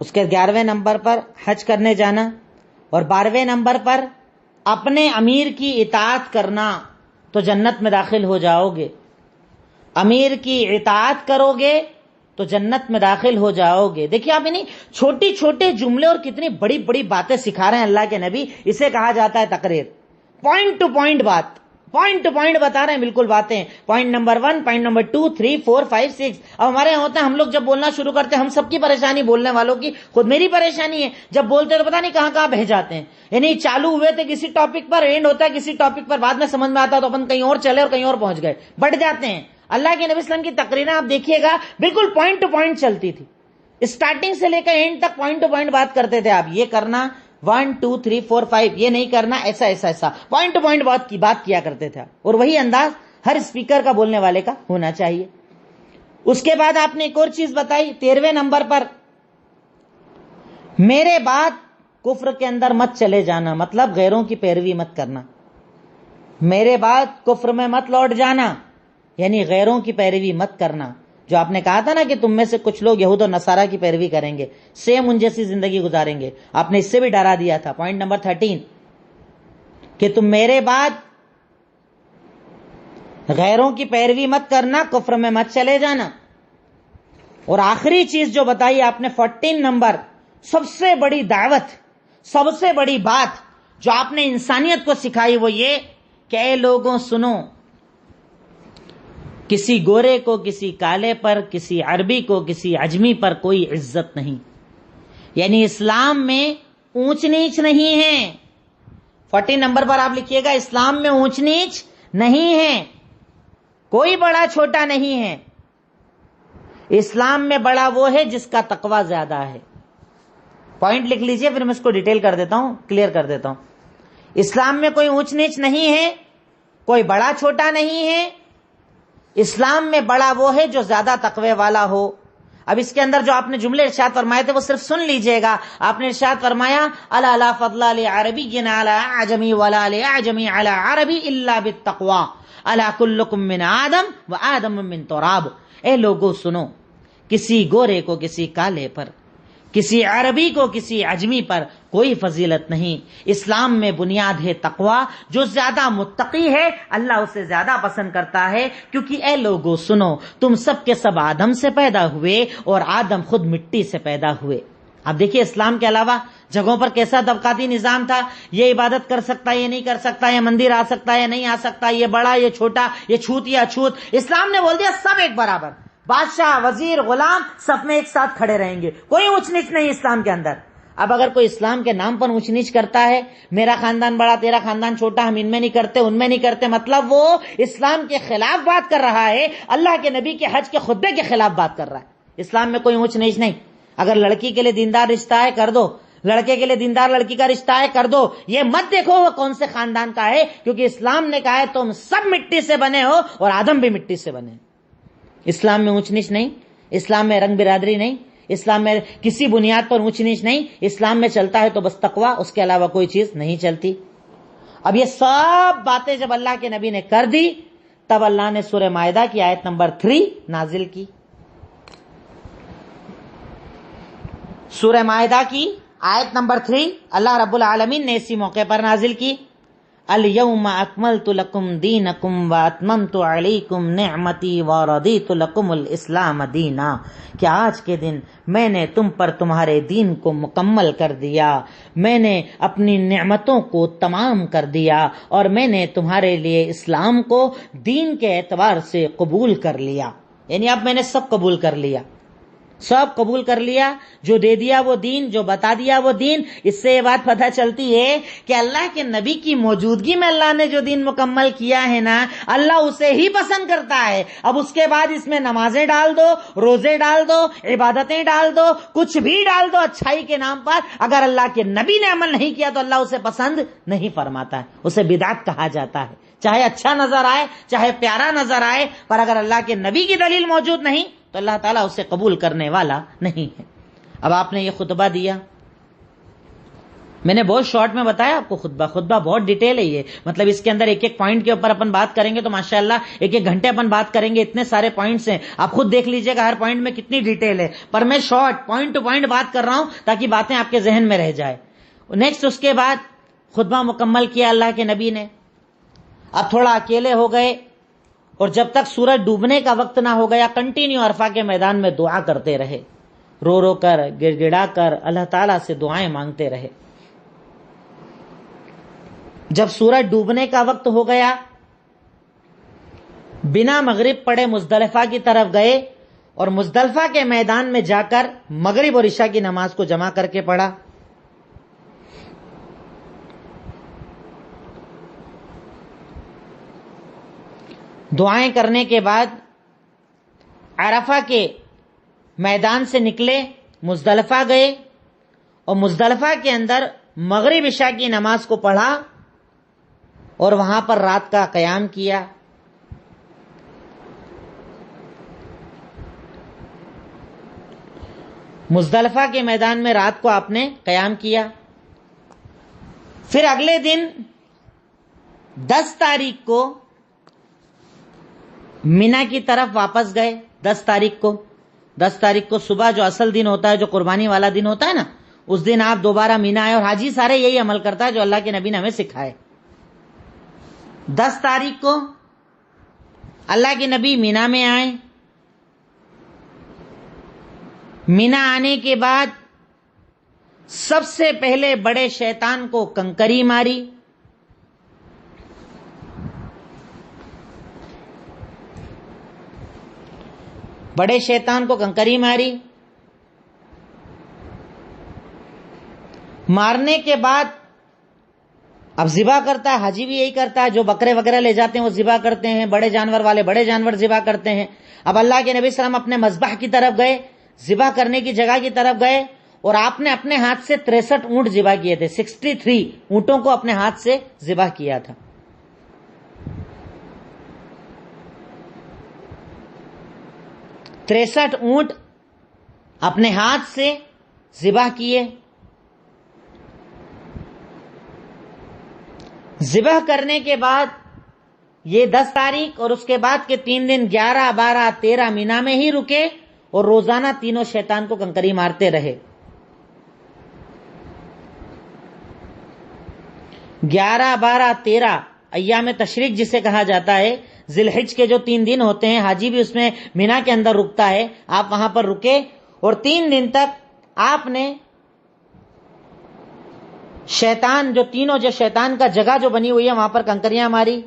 اس کے 11ویں نمبر پر حج کرنے جانا، اور 12ویں نمبر پر اپنے امیر کی اطاعت کرنا تو جنت میں داخل ہو جاؤ گے. امیر کی اطاعت کرو گے تو جنت میں داخل ہو جاؤ گے. دیکھیے آپ انہیں چھوٹی چھوٹے جملے اور کتنی بڑی بڑی باتیں سکھا رہے ہیں اللہ کے نبی. اسے کہا جاتا ہے تقریر. پوائنٹ ٹو پوائنٹ بات، پوائنٹ ٹو پوائنٹ بتا رہے ہیں بالکل باتیں. Point number 1، point number 2، 3، 4، 5، 6. اب ہمارے یہاں ہوتا ہے ہم لوگ جب بولنا شروع کرتے ہیں، ہم سب کی پریشانی بولنے والوں کی، خود میری پریشانی ہے، جب بولتے تو پتہ نہیں کہاں کہاں بہ جاتے ہیں. یعنی چالو ہوئے تھے کسی ٹاپک پر، اینڈ ہوتا ہے کسی ٹاپک پر، بعد میں سمجھ میں آتا تو اپن کہیں اور چلے اور کہیں اور پہنچ گئے، بڑھ جاتے ہیں. اللہ کے نبی صلی اللہ علیہ وسلم کی تقریریں آپ دیکھیے گا بالکل پوائنٹ ٹو پوائنٹ چلتی تھی. اسٹارٹنگ سے لے کر اینڈ تک پوائنٹ ٹو پوائنٹ بات کرتے تھے. آپ یہ کرنا 1، 2، 3، 4، 5، یہ نہیں کرنا، ایسا ایسا ایسا پوائنٹ ٹو پوائنٹ بات کیا کرتے تھے. اور وہی انداز ہر اسپیکر کا، بولنے والے کا ہونا چاہیے. اس کے بعد آپ نے ایک اور چیز بتائی 13ویں نمبر پر، میرے بعد کفر کے اندر مت چلے جانا، مطلب غیروں کی پیروی مت کرنا. میرے بعد کفر میں مت لوٹ جانا، یعنی غیروں کی پیروی مت کرنا. جو آپ نے کہا تھا نا کہ تم میں سے کچھ لوگ یہود و نصارہ کی پیروی کریں گے، سیم ان جیسی زندگی گزاریں گے. آپ نے اس سے بھی ڈرا دیا تھا. پوائنٹ نمبر 13 کہ تم میرے بعد غیروں کی پیروی مت کرنا، کفر میں مت چلے جانا. اور آخری چیز جو بتائی آپ نے 14 نمبر، سب سے بڑی دعوت، سب سے بڑی بات جو آپ نے انسانیت کو سکھائی وہ یہ کہ اے لوگوں سنو، کسی گورے کو کسی کالے پر، کسی عربی کو کسی عجمی پر کوئی عزت نہیں. یعنی اسلام میں اونچ نیچ نہیں ہے. 14 نمبر پر آپ لکھیے گا، اسلام میں اونچ نیچ نہیں ہے، کوئی بڑا چھوٹا نہیں ہے. اسلام میں بڑا وہ ہے جس کا تقوی زیادہ ہے. پوائنٹ لکھ لیجئے، پھر میں اس کو ڈیٹیل کر دیتا ہوں، کلیئر کر دیتا ہوں. اسلام میں کوئی اونچ نیچ نہیں ہے، کوئی بڑا چھوٹا نہیں ہے. اسلام میں بڑا وہ ہے جو زیادہ تقوی والا ہو. اب اس کے اندر جو آپ نے جملے ارشاد فرمائے تھے وہ صرف سن لیجئے گا. آپ نے ارشاد فرمایا الا لا فضل لعربی علی اعجمی ولا لاعجمی علی عربی الا بالتقوی الا کلکم من آدم وآدم من تراب. اے لوگو سنو، کسی گورے کو کسی کالے پر، کسی عربی کو کسی عجمی پر کوئی فضیلت نہیں. اسلام میں بنیاد ہے تقوی. جو زیادہ متقی ہے اللہ اسے زیادہ پسند کرتا ہے. کیونکہ اے لوگو سنو، تم سب کے سب آدم سے پیدا ہوئے اور آدم خود مٹی سے پیدا ہوئے. اب دیکھیے اسلام کے علاوہ جگہوں پر کیسا طبقاتی نظام تھا. یہ عبادت کر سکتا ہے، یہ نہیں کر سکتا، یہ مندر آ سکتا ہے، یہ نہیں آ سکتا، یہ بڑا، یہ چھوٹا، یہ چھوت یا چھوت. اسلام نے بول دیا سب ایک برابر، بادشاہ، وزیر، غلام سب میں ایک ساتھ کھڑے رہیں گے، کوئی اونچ نیچ نہیں اسلام کے اندر. اب اگر کوئی اسلام کے نام پر اونچ نیچ کرتا ہے، میرا خاندان بڑا تیرا خاندان چھوٹا، ہم ان میں نہیں کرتے ان میں نہیں کرتے، مطلب وہ اسلام کے خلاف بات کر رہا ہے، اللہ کے نبی کے حج کے خطبے کے خلاف بات کر رہا ہے. اسلام میں کوئی اونچ نیچ نہیں. اگر لڑکی کے لیے دیندار رشتہ ہے کر دو، لڑکے کے لیے دیندار لڑکی کا رشتہ ہے کر دو. یہ مت دیکھو وہ کون سے خاندان کا ہے، کیونکہ اسلام نے کہا ہے تم سب مٹی سے بنے ہو اور آدم بھی مٹی سے بنے. اسلام میں اونچ نیچ نہیں، اسلام میں رنگ برادری نہیں، اسلام میں کسی بنیاد پر اونچ نیچ نہیں. اسلام میں چلتا ہے تو بس تقوی، اس کے علاوہ کوئی چیز نہیں چلتی. اب یہ سب باتیں جب اللہ کے نبی نے کر دی تب اللہ نے سورہ مائدہ کی آیت نمبر 3 نازل کی. سورہ معاہدہ کی آیت نمبر 3 اللہ رب العالمین نے اسی موقع پر نازل کی، الیوم اکملت لکم دینکم واتممت علیکم نعمتی ورضیت لکم الاسلام دینا، کہ آج کے دن میں نے تم پر تمہارے دین کو مکمل کر دیا، میں نے اپنی نعمتوں کو تمام کر دیا، اور میں نے تمہارے لیے اسلام کو دین کے اعتبار سے قبول کر لیا۔ یعنی اب میں نے سب قبول کر لیا، سب قبول کر لیا، جو دے دیا وہ دین، جو بتا دیا وہ دین۔ اس سے یہ بات پتہ چلتی ہے کہ اللہ کے نبی کی موجودگی میں اللہ نے جو دین مکمل کیا ہے نا، اللہ اسے ہی پسند کرتا ہے۔ اب اس کے بعد اس میں نمازیں ڈال دو، روزے ڈال دو، عبادتیں ڈال دو، کچھ بھی ڈال دو اچھائی کے نام پر، اگر اللہ کے نبی نے عمل نہیں کیا تو اللہ اسے پسند نہیں فرماتا ہے، اسے بدعت کہا جاتا ہے۔ چاہے اچھا نظر آئے، چاہے پیارا نظر آئے، پر اگر اللہ کے نبی کی دلیل موجود نہیں تو اللہ تعالیٰ اسے قبول کرنے والا نہیں ہے۔ اب آپ نے یہ خطبہ دیا، میں نے بہت شارٹ میں بتایا آپ کو، خطبہ بہت ڈیٹیل ہے یہ، مطلب اس کے اندر ایک ایک پوائنٹ کے اوپر اپن بات کریں گے تو ماشاءاللہ ایک ایک گھنٹے اپن بات کریں گے، اتنے سارے پوائنٹس ہیں، آپ خود دیکھ لیجئے گا ہر پوائنٹ میں کتنی ڈیٹیل ہے، پر میں شارٹ پوائنٹ ٹو پوائنٹ بات کر رہا ہوں تاکہ باتیں آپ کے ذہن میں رہ جائے۔ نیکسٹ اس کے بعد خطبہ مکمل کیا اللہ کے نبی نے، اب تھوڑا اکیلے ہو گئے، اور جب تک سورج ڈوبنے کا وقت نہ ہو گیا کنٹینیو عرفہ کے میدان میں دعا کرتے رہے، رو رو کر گڑ گڑا کر اللہ تعالیٰ سے دعائیں مانگتے رہے۔ جب سورج ڈوبنے کا وقت ہو گیا، بنا مغرب پڑھے مزدلفہ کی طرف گئے، اور مزدلفہ کے میدان میں جا کر مغرب اور عشاء کی نماز کو جمع کر کے پڑھا۔ دعائیں کرنے کے بعد عرفہ کے میدان سے نکلے، مزدلفہ گئے، اور مزدلفہ کے اندر مغرب عشاء کی نماز کو پڑھا، اور وہاں پر رات کا قیام کیا۔ مزدلفہ کے میدان میں رات کو آپ نے قیام کیا۔ پھر اگلے دن 10 تاریخ کو مینا کی طرف واپس گئے۔ 10 تاریخ کو صبح جو اصل دن ہوتا ہے، جو قربانی والا دن ہوتا ہے نا، اس دن آپ دوبارہ مینا آئے، اور حاجی سارے یہی عمل کرتا ہے جو اللہ کے نبی نے ہمیں سکھائے۔ 10 تاریخ کو اللہ کے نبی مینا میں آئے۔ مینا آنے کے بعد سب سے پہلے بڑے شیطان کو کنکری ماری، بڑے شیطان کو کنکری ماری۔ مارنے کے بعد اب ذبح کرتا ہے، حاجی بھی یہی کرتا ہے، جو بکرے وغیرہ لے جاتے ہیں وہ ذبح کرتے ہیں، بڑے جانور والے بڑے جانور ذبح کرتے ہیں۔ اب اللہ کے نبی صلی اللہ علیہ وسلم اپنے مذبح کی طرف گئے، ذبح کرنے کی جگہ کی طرف گئے، اور آپ نے اپنے ہاتھ سے 63 اونٹ ذبح کیے تھے، 63 اونٹوں کو اپنے ہاتھ سے ذبح کیا تھا۔ 63 اونٹ اپنے ہاتھ سے ذبح کیے۔ ذبح کرنے کے بعد یہ 10 تاریخ اور اس کے بعد کے 3 دن 11، 12، 13 مینا میں ہی رکے، اور روزانہ تینوں شیطان کو کنکری مارتے رہے۔ 11، 12، 13 ایام تشریق جسے کہا جاتا ہے، ذی الحج کے جو 3 دن ہوتے ہیں، حاجی بھی اس میں مینا کے اندر رکتا ہے، آپ وہاں پر رکے، اور 3 دن تک آپ نے شیطان جو تینوں جو شیطان کا جگہ جو بنی ہوئی ہے وہاں پر کنکریاں ماری،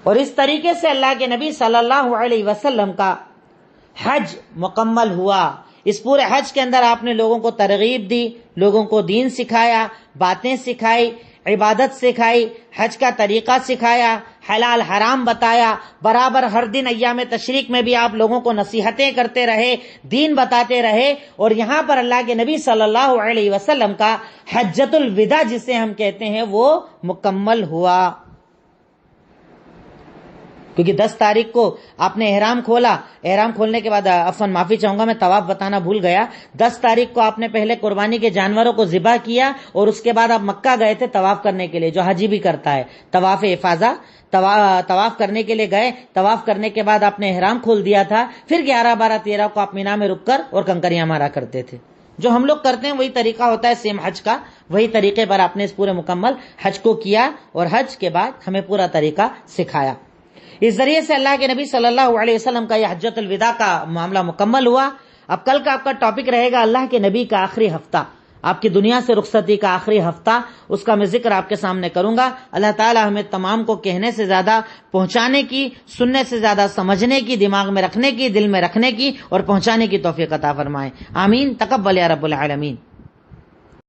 اور اس طریقے سے اللہ کے نبی صلی اللہ علیہ وسلم کا حج مکمل ہوا۔ اس پورے حج کے اندر آپ نے لوگوں کو ترغیب دی، لوگوں کو دین سکھایا، باتیں سکھائی، عبادت سکھائی، حج کا طریقہ سکھایا، حلال حرام بتایا، برابر ہر دن ایام تشریق میں بھی آپ لوگوں کو نصیحتیں کرتے رہے، دین بتاتے رہے، اور یہاں پر اللہ کے نبی صلی اللہ علیہ وسلم کا حجۃ الوداع جسے ہم کہتے ہیں وہ مکمل ہوا۔ کیونکہ 10 تاریخ کو آپ نے احرام کھولا، احرام کھولنے کے بعد عفواً معافی چاہوں گا میں طواف بتانا بھول گیا، 10 تاریخ کو آپ نے پہلے قربانی کے جانوروں کو ذبح کیا اور اس کے بعد آپ مکہ گئے تھے طواف کرنے کے لیے، جو حجی بھی کرتا ہے طواف افاضہ، طواف کرنے کے لیے گئے، طواف کرنے کے بعد آپ نے احرام کھول دیا تھا، پھر 11 12 13 کو آپ مینا میں رک کر اور کنکریاں مارا کرتے تھے۔ جو ہم لوگ کرتے ہیں وہی طریقہ ہوتا ہے سیم حج کا، وہی طریقے پر آپ نے اس پورے مکمل حج کو کیا اور حج کے بعد ہمیں پورا طریقہ سکھایا۔ اس ذریعے سے اللہ کے نبی صلی اللہ علیہ وسلم کا یہ حجۃ الوداع کا معاملہ مکمل ہوا۔ اب کل کا آپ کا ٹاپک رہے گا اللہ کے نبی کا آخری ہفتہ، آپ کی دنیا سے رخصتی کا آخری ہفتہ، اس کا میں ذکر آپ کے سامنے کروں گا۔ اللہ تعالی ہمیں تمام کو کہنے سے زیادہ پہنچانے کی، سننے سے زیادہ سمجھنے کی، دماغ میں رکھنے کی، دل میں رکھنے کی اور پہنچانے کی توفیق عطا فرمائے، آمین۔ تقبل یا رب العالمین۔